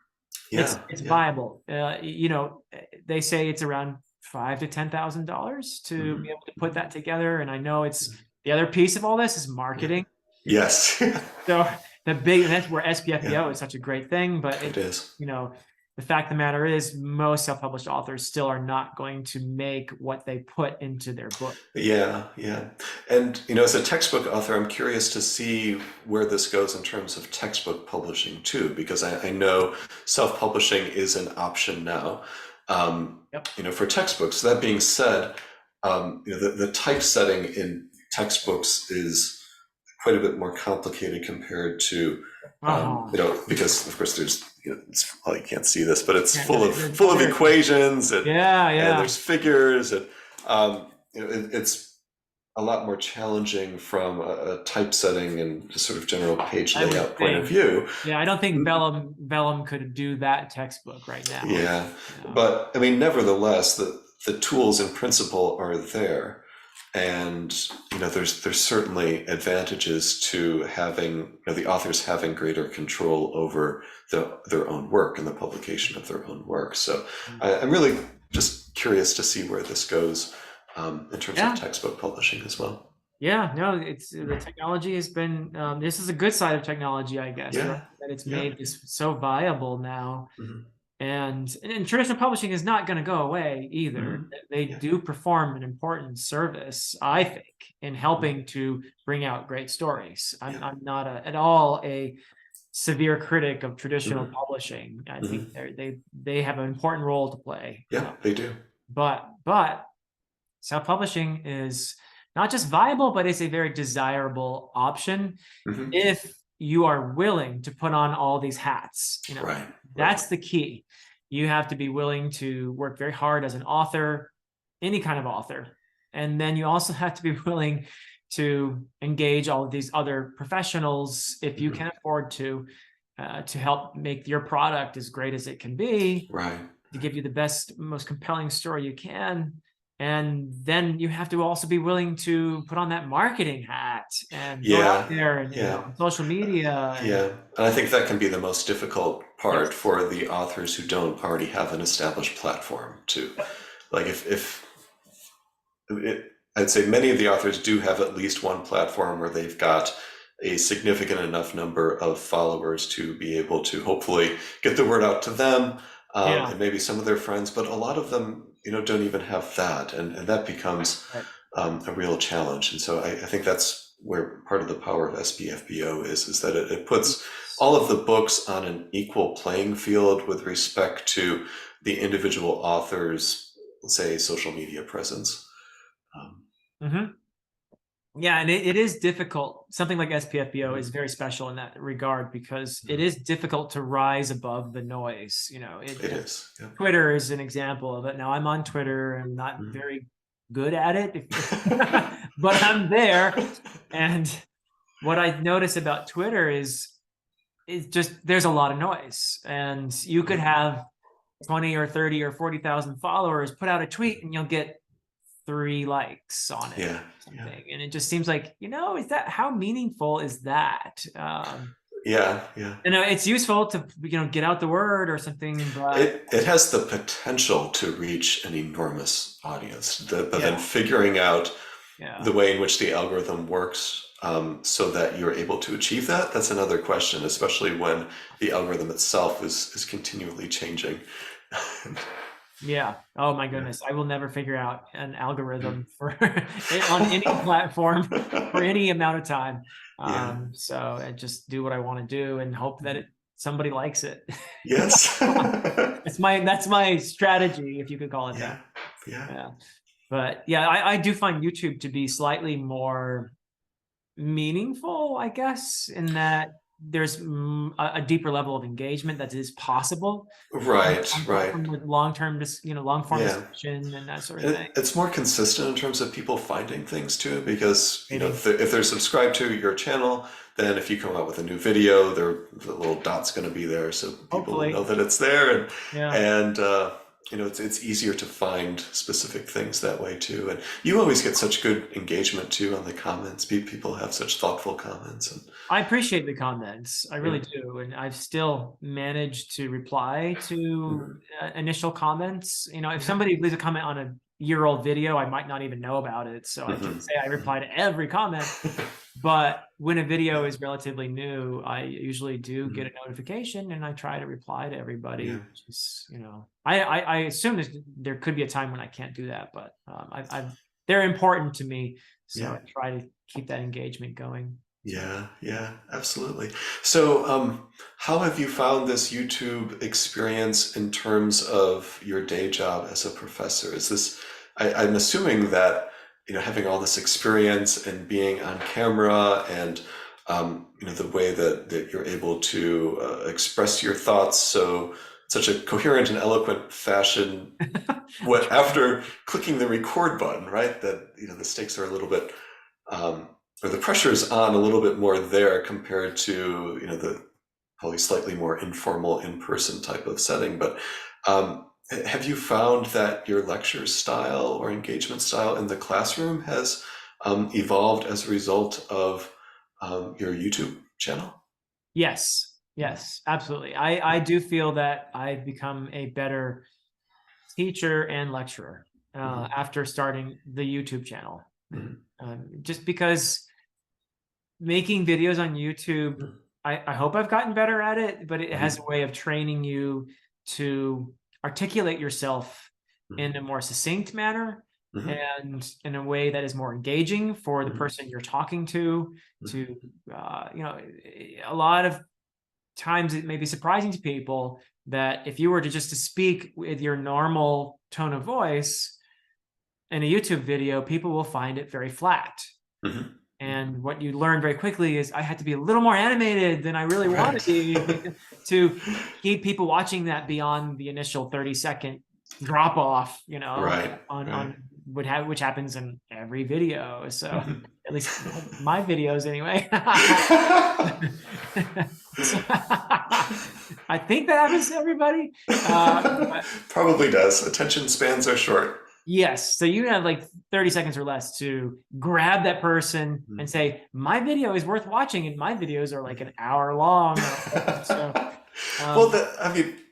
Yeah. It's viable. They say it's around $5,000 to $10,000 to be able to put that together. And I know it's the other piece of all this is marketing. Yes. So that's where SPFBO is such a great thing. But It is. The fact of the matter is most self-published authors still are not going to make what they put into their book. Yeah. And as a textbook author, I'm curious to see where this goes in terms of textbook publishing too, because I know self-publishing is an option now. For textbooks. That being said, the typesetting in textbooks is quite a bit more complicated compared to because of course there's you can't see this, but it's full of equations and and there's figures and it's a lot more challenging from a typesetting and just sort of general page layout point of view. Yeah, I don't think Vellum could do that textbook right now. Yeah, but I mean, nevertheless, the tools in principle are there. And there's certainly advantages to having the authors having greater control over their own work and the publication of their own work. So I'm really just curious to see where this goes in terms of textbook publishing as well. Yeah, no, it's the technology has been. This is a good side of technology, I guess. Yeah, right? That it's made this so viable now. Mm-hmm. And traditional publishing is not going to go away either. They do perform an important service, I think, in helping to bring out great stories. I'm not at all a severe critic of traditional publishing. I think they have an important role to play. Yeah, they do. But self-publishing is not just viable, but it's a very desirable option if you are willing to put on all these hats. That's the key. you have to be willing to work very hard as an author, any kind of author. And then you also have to be willing to engage all of these other professionals, if you can afford to help make your product as great as it can be, Right. to give you the best, most compelling story you can. And then you have to also be willing to put on that marketing hat and go out Yeah. there and Yeah. on social media. Yeah. And I think that can be the most difficult part Yes. for the authors who don't already have an established platform too. Like if I'd say many of the authors do have at least one platform where they've got a significant enough number of followers to be able to hopefully get the word out to them, Yeah. and maybe some of their friends, but a lot of them, don't even have that, and that becomes Right. a real challenge. And so I think that's where part of the power of SPFBO is that it puts all of the books on an equal playing field with respect to the individual author's, let's say, social media presence. Yeah, and it is difficult. Something like SPFBO is very special in that regard, because it is difficult to rise above the noise. It is. Yeah. Twitter is an example of it. Now, I'm on Twitter. I'm not very good at it, but I'm there. And what I notice about Twitter is just there's a lot of noise, and you could have 20 or 30 or 40,000 followers, put out a tweet, and you'll get 3 likes on it. Yeah. Something. And it just seems like, how meaningful is that? Yeah. It's useful to, get out the word or something, but It has the potential to reach an enormous audience, but Yeah. then figuring out yeah. the way in which the algorithm works, so that you're able to achieve that's another question, especially when the algorithm itself is continually changing. Yeah. Oh my goodness. I will never figure out an algorithm for on any platform for any amount of time. Yeah. So I just do what I want to do and hope that somebody likes it. Yes. That's my strategy, if you could call it that. Yeah. But yeah, I do find YouTube to be slightly more meaningful, I guess, in that there's a deeper level of engagement that is possible. Right. With long-term, long form Yeah. discussion and that sort of thing. It's more consistent in terms of people finding things too, because Maybe. if they're subscribed to your channel, then if you come out with a new video, the little dot's going to be there, so people Hopefully. will know that it's there, Yeah. and it's easier to find specific things that way too. And you always get such good engagement too on the comments. People have such thoughtful comments, and I appreciate the comments. I really do. And I've still managed to reply to initial comments. If somebody leaves a comment on a year-old video, I might not even know about it. So I can say I reply to every comment. But when a video is relatively new, I usually do get a notification, and I try to reply to everybody. Which is, I assume there could be a time when I can't do that, but they're important to me. So I try to keep that engagement going. Yeah, absolutely. So, how have you found this YouTube experience in terms of your day job as a professor? I'm assuming that, having all this experience and being on camera and, the way that you're able to express your thoughts such a coherent and eloquent fashion, after clicking the record button, right? That, the stakes are a little bit, or the pressure is on a little bit more there compared to, the probably slightly more informal in-person type of setting. But have you found that your lecture style or engagement style in the classroom has evolved as a result of your YouTube channel? Yes, absolutely. I do feel that I've become a better teacher and lecturer after starting the YouTube channel. Just because making videos on YouTube, I hope I've gotten better at it, but it has a way of training you to articulate yourself in a more succinct manner and in a way that is more engaging for the person you're talking to. A lot of times it may be surprising to people that if you were to speak with your normal tone of voice in a YouTube video, people will find it very flat. And what you learn very quickly is I had to be a little more animated than I really wanted to be to keep people watching that beyond the initial 30-second drop off, on which happens in every video. So at least my videos anyway. So, I think that happens to everybody. Probably does. Attention spans are short. Yes. So you have like 30 seconds or less to grab that person and say, my video is worth watching. And my videos are like an hour long. So,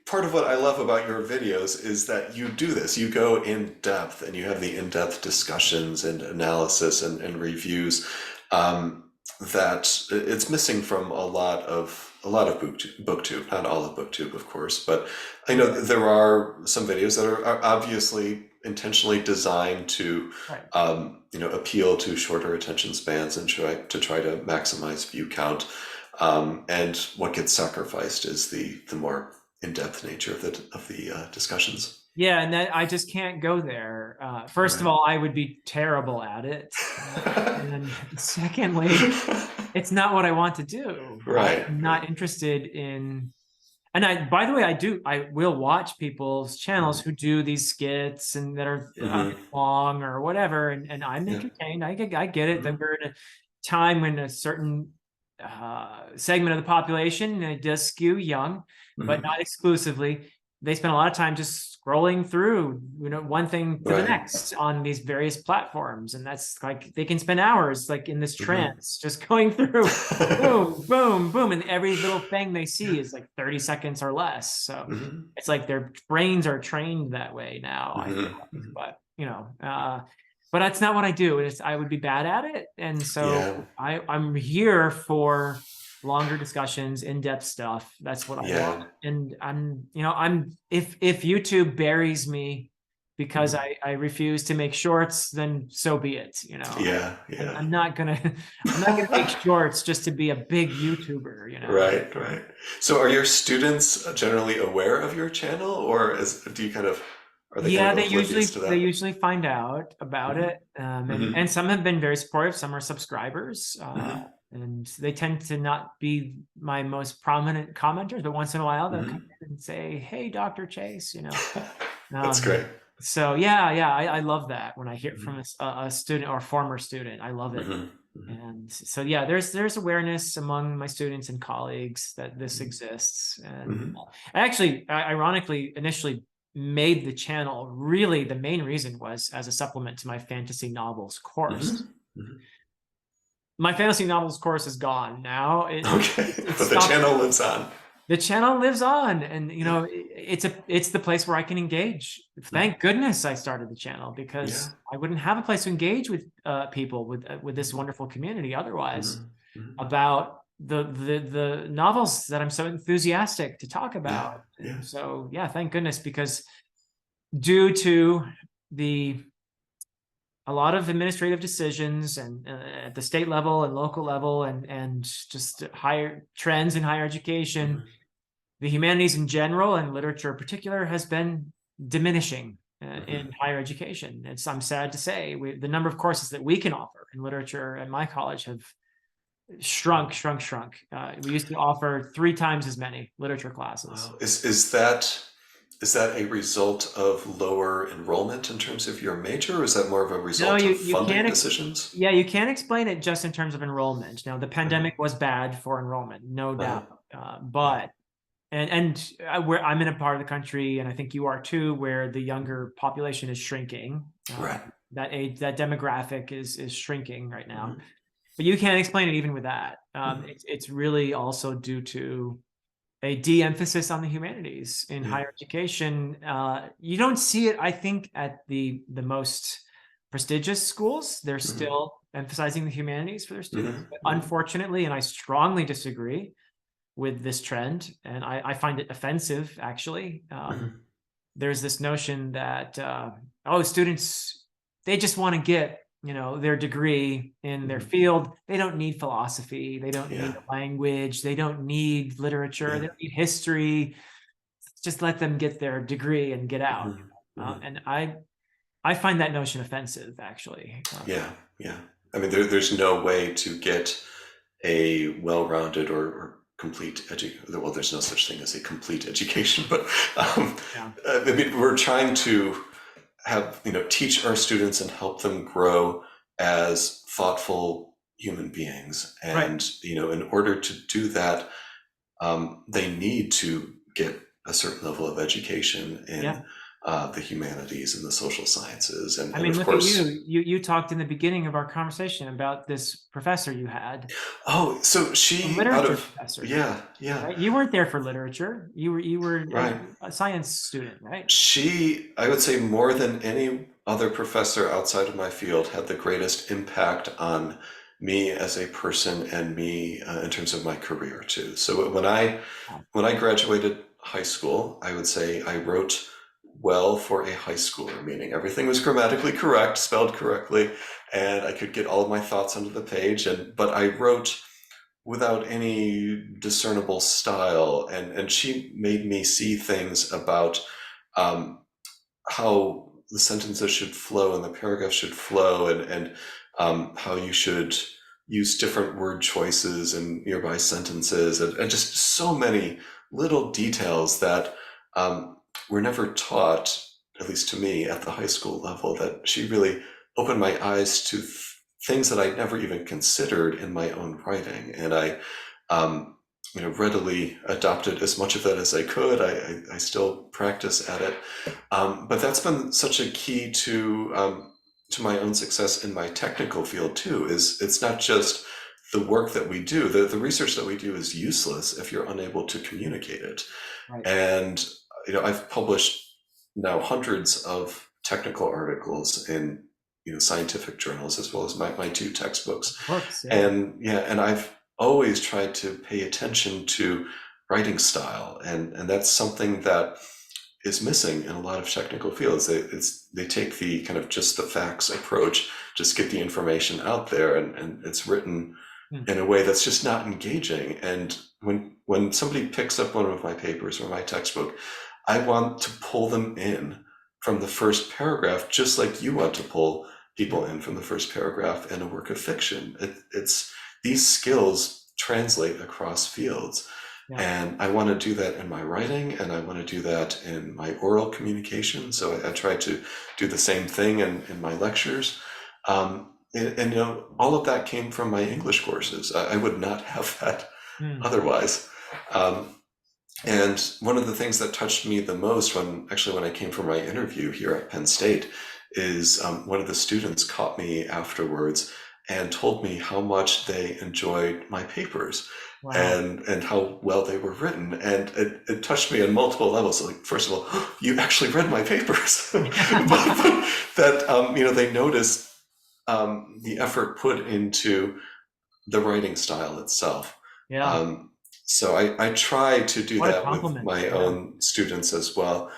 part of what I love about your videos is that you do this. You go in depth and you have the in-depth discussions and analysis and reviews that it's missing from a lot of booktube, not all of booktube, of course, but I know there are some videos that are obviously intentionally designed to appeal to shorter attention spans and try to maximize view count, and what gets sacrificed is the more in-depth nature of the discussions. Yeah, and that I just can't go there. First of all, I would be terrible at it. And secondly, it's not what I want to do. I'm not interested in, and by the way, I will watch people's channels who do these skits and that are long or whatever, and I'm entertained. I get it that we're in a time when a certain segment of the population does skew young, but not exclusively. They spend a lot of time just scrolling through, one thing to the next on these various platforms. And that's like, they can spend hours like in this trance, just going through boom, boom, boom. And every little thing they see is like 30 seconds or less. So it's like their brains are trained that way now, I feel like. But that's not what I do. I would be bad at it. And so I'm here for longer discussions, in-depth stuff. That's what I want. And if YouTube buries me because I refuse to make shorts, then so be it. I'm not gonna make shorts just to be a big YouTuber. Right. So are your students generally aware of your channel, or do you kind of? They usually find out about it, and some have been very supportive. Some are subscribers, and they tend to not be my most prominent commenters, but once in a while they'll come in and say, "Hey, Dr. Chase," That's great. So I love that when I hear from a student or former student. I love it. And so there's awareness among my students and colleagues that this exists. And I ironically initially made the channel, really the main reason was as a supplement to my fantasy novels course. My fantasy novels course is gone now. But the channel lives on. The channel lives on, and it's the place where I can engage. Thank goodness I started the channel, because I wouldn't have a place to engage with people with this wonderful community otherwise about the novels that I'm so enthusiastic to talk about. And so thank goodness, because due to a lot of administrative decisions and at the state level and local level and just higher trends in higher education, the humanities in general and literature in particular has been diminishing in higher education. I'm sad to say the number of courses that we can offer in literature at my college have shrunk. We used to offer 3 times as many literature classes. Wow. Is that a result of lower enrollment in terms of your major, or is that more of a result of funding decisions? Yeah, you can't explain it just in terms of enrollment. Now, the pandemic was bad for enrollment, no doubt. But I'm in a part of the country, and I think you are too, where the younger population is shrinking. That demographic is shrinking right now. But you can't explain it even with that. It's really also due to a de-emphasis on the humanities in higher education. You don't see it, I think, at the most prestigious schools. They're still emphasizing the humanities for their students. But unfortunately, and I strongly disagree with this trend, and I find it offensive, actually. There's this notion that, students, they just want to get their degree in their field. They don't need philosophy. They don't need language. They don't need literature. They don't need history. Just let them get their degree and get out. And I find that notion offensive, actually. I mean, there's no way to get a well-rounded or complete education. Well, there's no such thing as a complete education, but Yeah. I mean, we're trying to have, teach our students and help them grow as thoughtful human beings. Right. And, in order to do that, they need to get a certain level of education Yeah. in the humanities and the social sciences. And, I and mean, of look at course, you. You talked in the beginning of our conversation about this professor you had, oh, so a she out literature of, professor, yeah, yeah, right? You weren't there for literature. You were right. a science student, right? She, I would say more than any other professor outside of my field, had the greatest impact on me as a person and me in terms of my career too. So Wow. when I graduated high school, I would say I wrote well for a high schooler, meaning everything was grammatically correct, spelled correctly, and I could get all of my thoughts onto the page. But I wrote without any discernible style, and she made me see things about um, how the sentences should flow and the paragraph should flow, and how you should use different word choices and nearby sentences, and just so many little details that were never taught, at least to me, at the high school level, that she really opened my eyes to things that I never even considered in my own writing. And I readily adopted as much of that as I could. I still practice at it, but that's been such a key to my own success in my technical field too. Is it's not just the work that we do. The research that we do is useless if you're unable to communicate it. Right. And I've published now hundreds of technical articles in scientific journals, as well as my two textbooks. Books, yeah. And I've always tried to pay attention to writing style, and that's something that is missing in a lot of technical fields. They take the kind of just the facts approach, just get the information out there, and it's written in a way that's just not engaging. And when somebody picks up one of my papers or my textbook, I want to pull them in from the first paragraph, just like you want to pull people in from the first paragraph in a work of fiction. It's these skills translate across fields. Yeah. And I want to do that in my writing, and I want to do that in my oral communication. So I try to do the same thing in my lectures. And all of that came from my English courses. I would not have that otherwise. And one of the things that touched me the most when I came for my interview here at Penn State is one of the students caught me afterwards and told me how much they enjoyed my papers. Wow. And how well they were written. And it touched me on multiple levels. Like, first of all, you actually read my papers. but that, they noticed the effort put into the writing style itself. Yeah. So I try to do What a that with compliment. my Yeah. own students as well.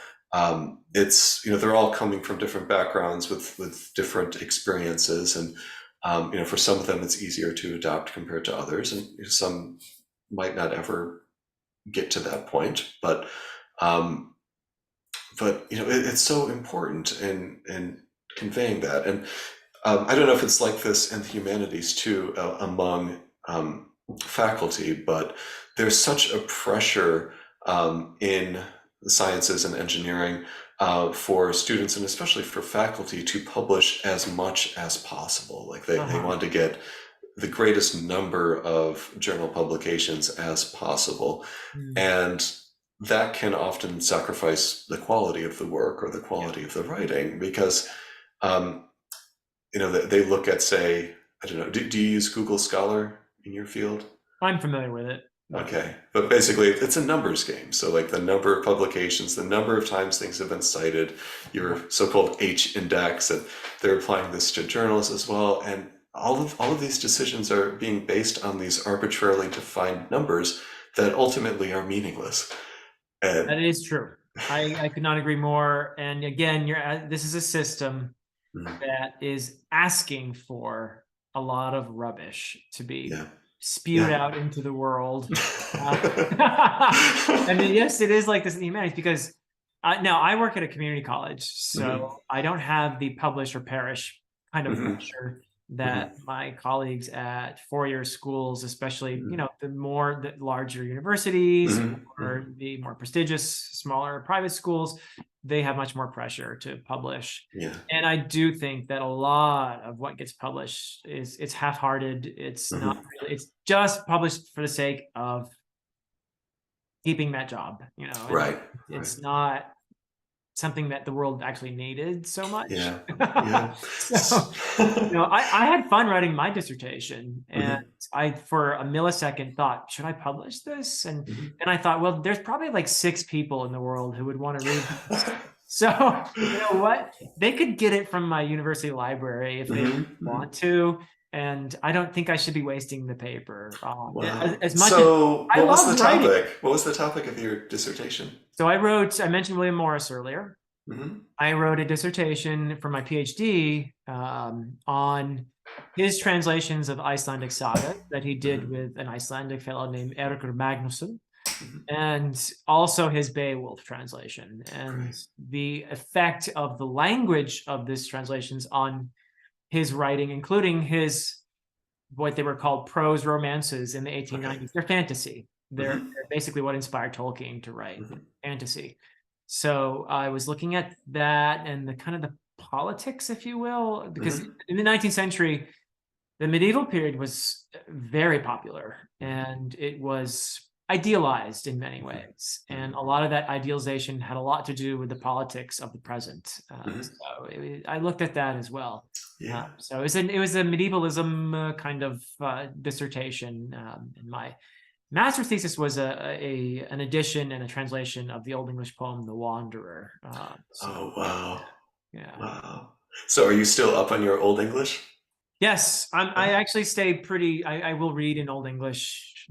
It's, they're all coming from different backgrounds with different experiences. And for some of them, it's easier to adopt compared to others, and some might not ever get to that point. But it's so important in conveying that. And I don't know if it's like this in the humanities too, among faculty, but there's such a pressure in the sciences and engineering for students, and especially for faculty, to publish as much as possible. Like they want to get the greatest number of journal publications as possible. And that can often sacrifice the quality of the work or the quality of the writing, because they look at, say, I don't know, do you use Google Scholar in your field? I'm familiar with it. Okay, but basically it's a numbers game. So like the number of publications, the number of times things have been cited, your so-called H index, and they're applying this to journals as well. And all of these decisions are being based on these arbitrarily defined numbers that ultimately are meaningless. And that is true. I could not agree more. And again, this is a system that is asking for a lot of rubbish to be spewed out into the world. And then, yes, it is like this in the humanities, because now I work at a community college, so I don't have the publish or perish kind of pressure that my colleagues at four-year schools, especially, the larger universities or the more prestigious, smaller private schools, they have much more pressure to publish. Yeah. And I do think that a lot of what gets published it's half-hearted. It's not really, it's just published for the sake of keeping that job, and Right. it's not something that the world actually needed so much. Yeah. Yeah. So, I had fun writing my dissertation, and I, for a millisecond, thought, should I publish this? And then I thought, well, there's probably like 6 people in the world who would want to read this. So, you know what? They could get it from my university library if they want to. And I don't think I should be wasting the paper. Wow. As much So, as I what was the love writing. topic? What was the topic of your dissertation? So I mentioned William Morris earlier. I wrote a dissertation for my PhD on his translations of Icelandic saga that he did with an Icelandic fellow named Eiríkur Magnusson, and also his Beowulf translation, and the effect of the language of these translations on his writing, including his what they were called prose romances in the 1890s. They're fantasy. They're basically what inspired Tolkien to write fantasy. So I was looking at that and the kind of the politics, if you will, because in the 19th century, the medieval period was very popular, and it was idealized in many ways. And a lot of that idealization had a lot to do with the politics of the present. So I looked at that as well. Yeah. So it was a medievalism kind of dissertation. And my master's thesis was an edition and a translation of the Old English poem "The Wanderer." Oh, wow. Yeah. Wow. So are you still up on your Old English? Yes, I actually stay pretty. I will read in Old English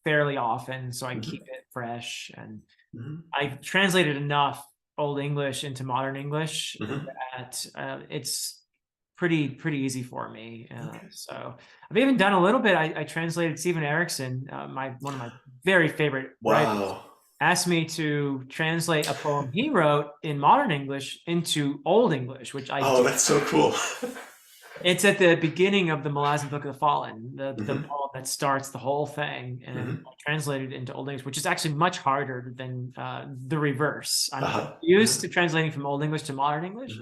fairly often, so I keep it fresh. And I've translated enough Old English into modern English that it's pretty easy for me. So I've even done a little bit. I translated Stephen Erickson, one of my very favorite writers, asked me to translate a poem he wrote in modern English into Old English, which I did. That's so cool. It's at the beginning of the Malazan Book of the Fallen, the poem that starts the whole thing, and I translated it into Old English, which is actually much harder than the reverse. I'm used to translating from Old English to modern English,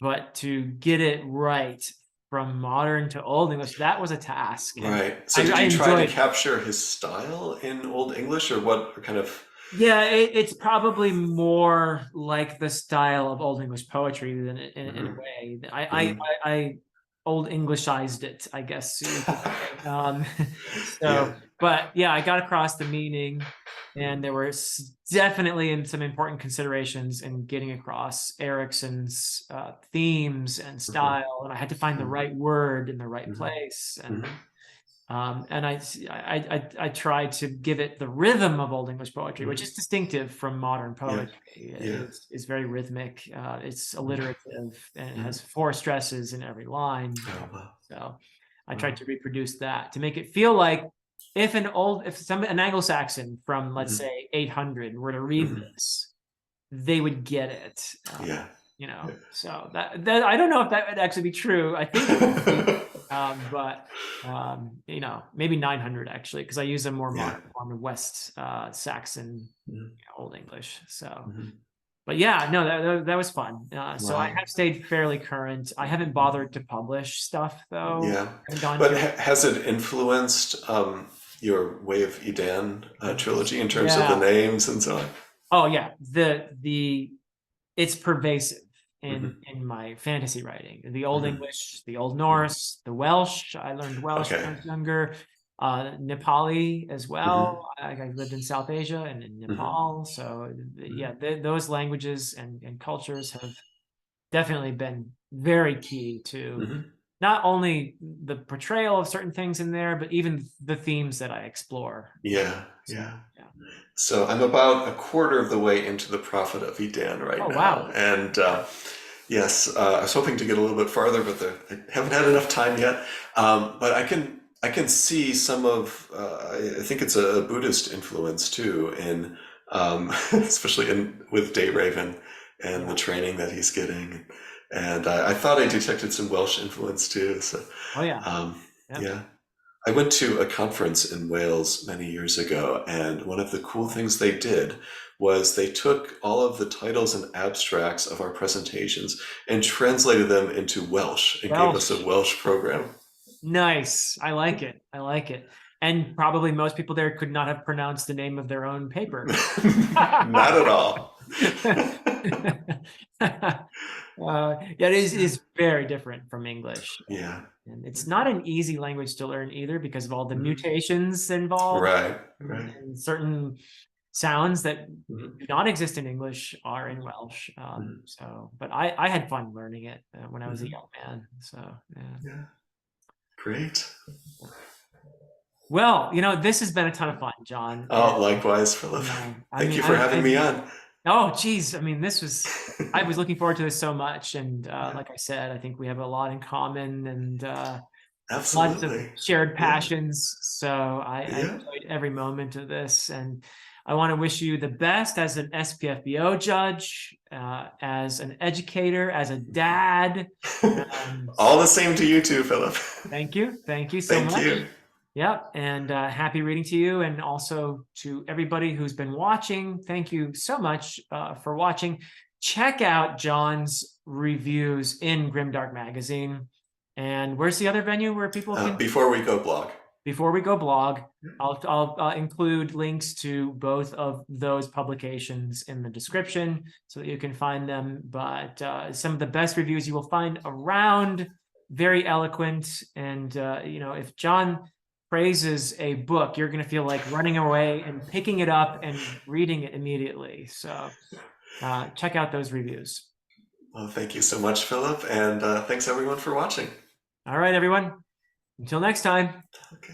but to get it right from modern to Old English, that was a task. Right. So did you try to capture his style in Old English, or what kind of... Yeah, it's probably more like the style of Old English poetry than in a way. I Old Englishized it, I guess. But yeah, I got across the meaning, and there were definitely some important considerations in getting across Erickson's themes and style, and I had to find the right word in the right place, and I tried to give it the rhythm of Old English poetry, which is distinctive from modern poetry. It's very rhythmic. It's alliterative, and it has 4 stresses in every line. So I tried to reproduce that to make it feel like if an Anglo-Saxon from, let's say, 800 were to read this, they would get it. So that I don't know if that would actually be true. I think it would be. But maybe 900 actually, because I use a more modern form of West Saxon Old English. So, but yeah, no, that was fun. So I have stayed fairly current. I haven't bothered to publish stuff though. Yeah, but has it influenced your Way of Edan trilogy in terms of the names and so on? Oh yeah, it's pervasive in my fantasy writing. The Old English, the Old Norse, the Welsh. I learned Welsh when I was younger. Nepali as well. I lived in South Asia and in Nepal. So yeah, those languages and cultures have definitely been very key to not only the portrayal of certain things in there, but even the themes that I explore. Yeah. So I'm about a quarter of the way into the Prophet of Edan right now. Wow. And yes, I was hoping to get a little bit farther, but I haven't had enough time yet. But I can see some of, I think it's a Buddhist influence too, in especially with Day Raven and the training that he's getting. And I thought I detected some Welsh influence too. So, Oh yeah. Yep. yeah. I went to a conference in Wales many years ago, and one of the cool things they did was they took all of the titles and abstracts of our presentations and translated them into Welsh and gave us a Welsh. Welsh program. Nice. I like it. I like it. And probably most people there could not have pronounced the name of their own paper. Not at all. Yeah, it is very different from English. Yeah. And it's not an easy language to learn either because of all the mutations involved. Right. Right. And certain sounds that Mhm. do not exist in English are in Welsh. Mhm. But I had fun learning it when I was a Mhm. young man. So, yeah. Yeah. Great. Well, this has been a ton of fun, John. Oh, likewise, Philip. I Thank mean, you for having me on. oh, geez. I mean, I was looking forward to this so much. And Yeah. like I said, I think we have a lot in common and lots of Absolutely. shared Yeah. passions. So I Yeah. enjoyed every moment of this. And I want to wish you the best as an SPFBO judge, as an educator, as a dad. And All the same to you too, Philip. thank you. Thank you so Thank much. you. Yep. And happy reading to you. And also to everybody who's been watching. Thank you so much for watching. Check out John's reviews in Grimdark magazine. And where's the other venue where people can? Before we go blog. Before we go blog, I'll include links to both of those publications in the description so that you can find them. But some of the best reviews you will find around, very eloquent. And if John praises a book, you're going to feel like running away and picking it up and reading it immediately. So check out those reviews. Well, thank you so much, Philip, and thanks everyone for watching. All right, everyone. Until next time. Okay.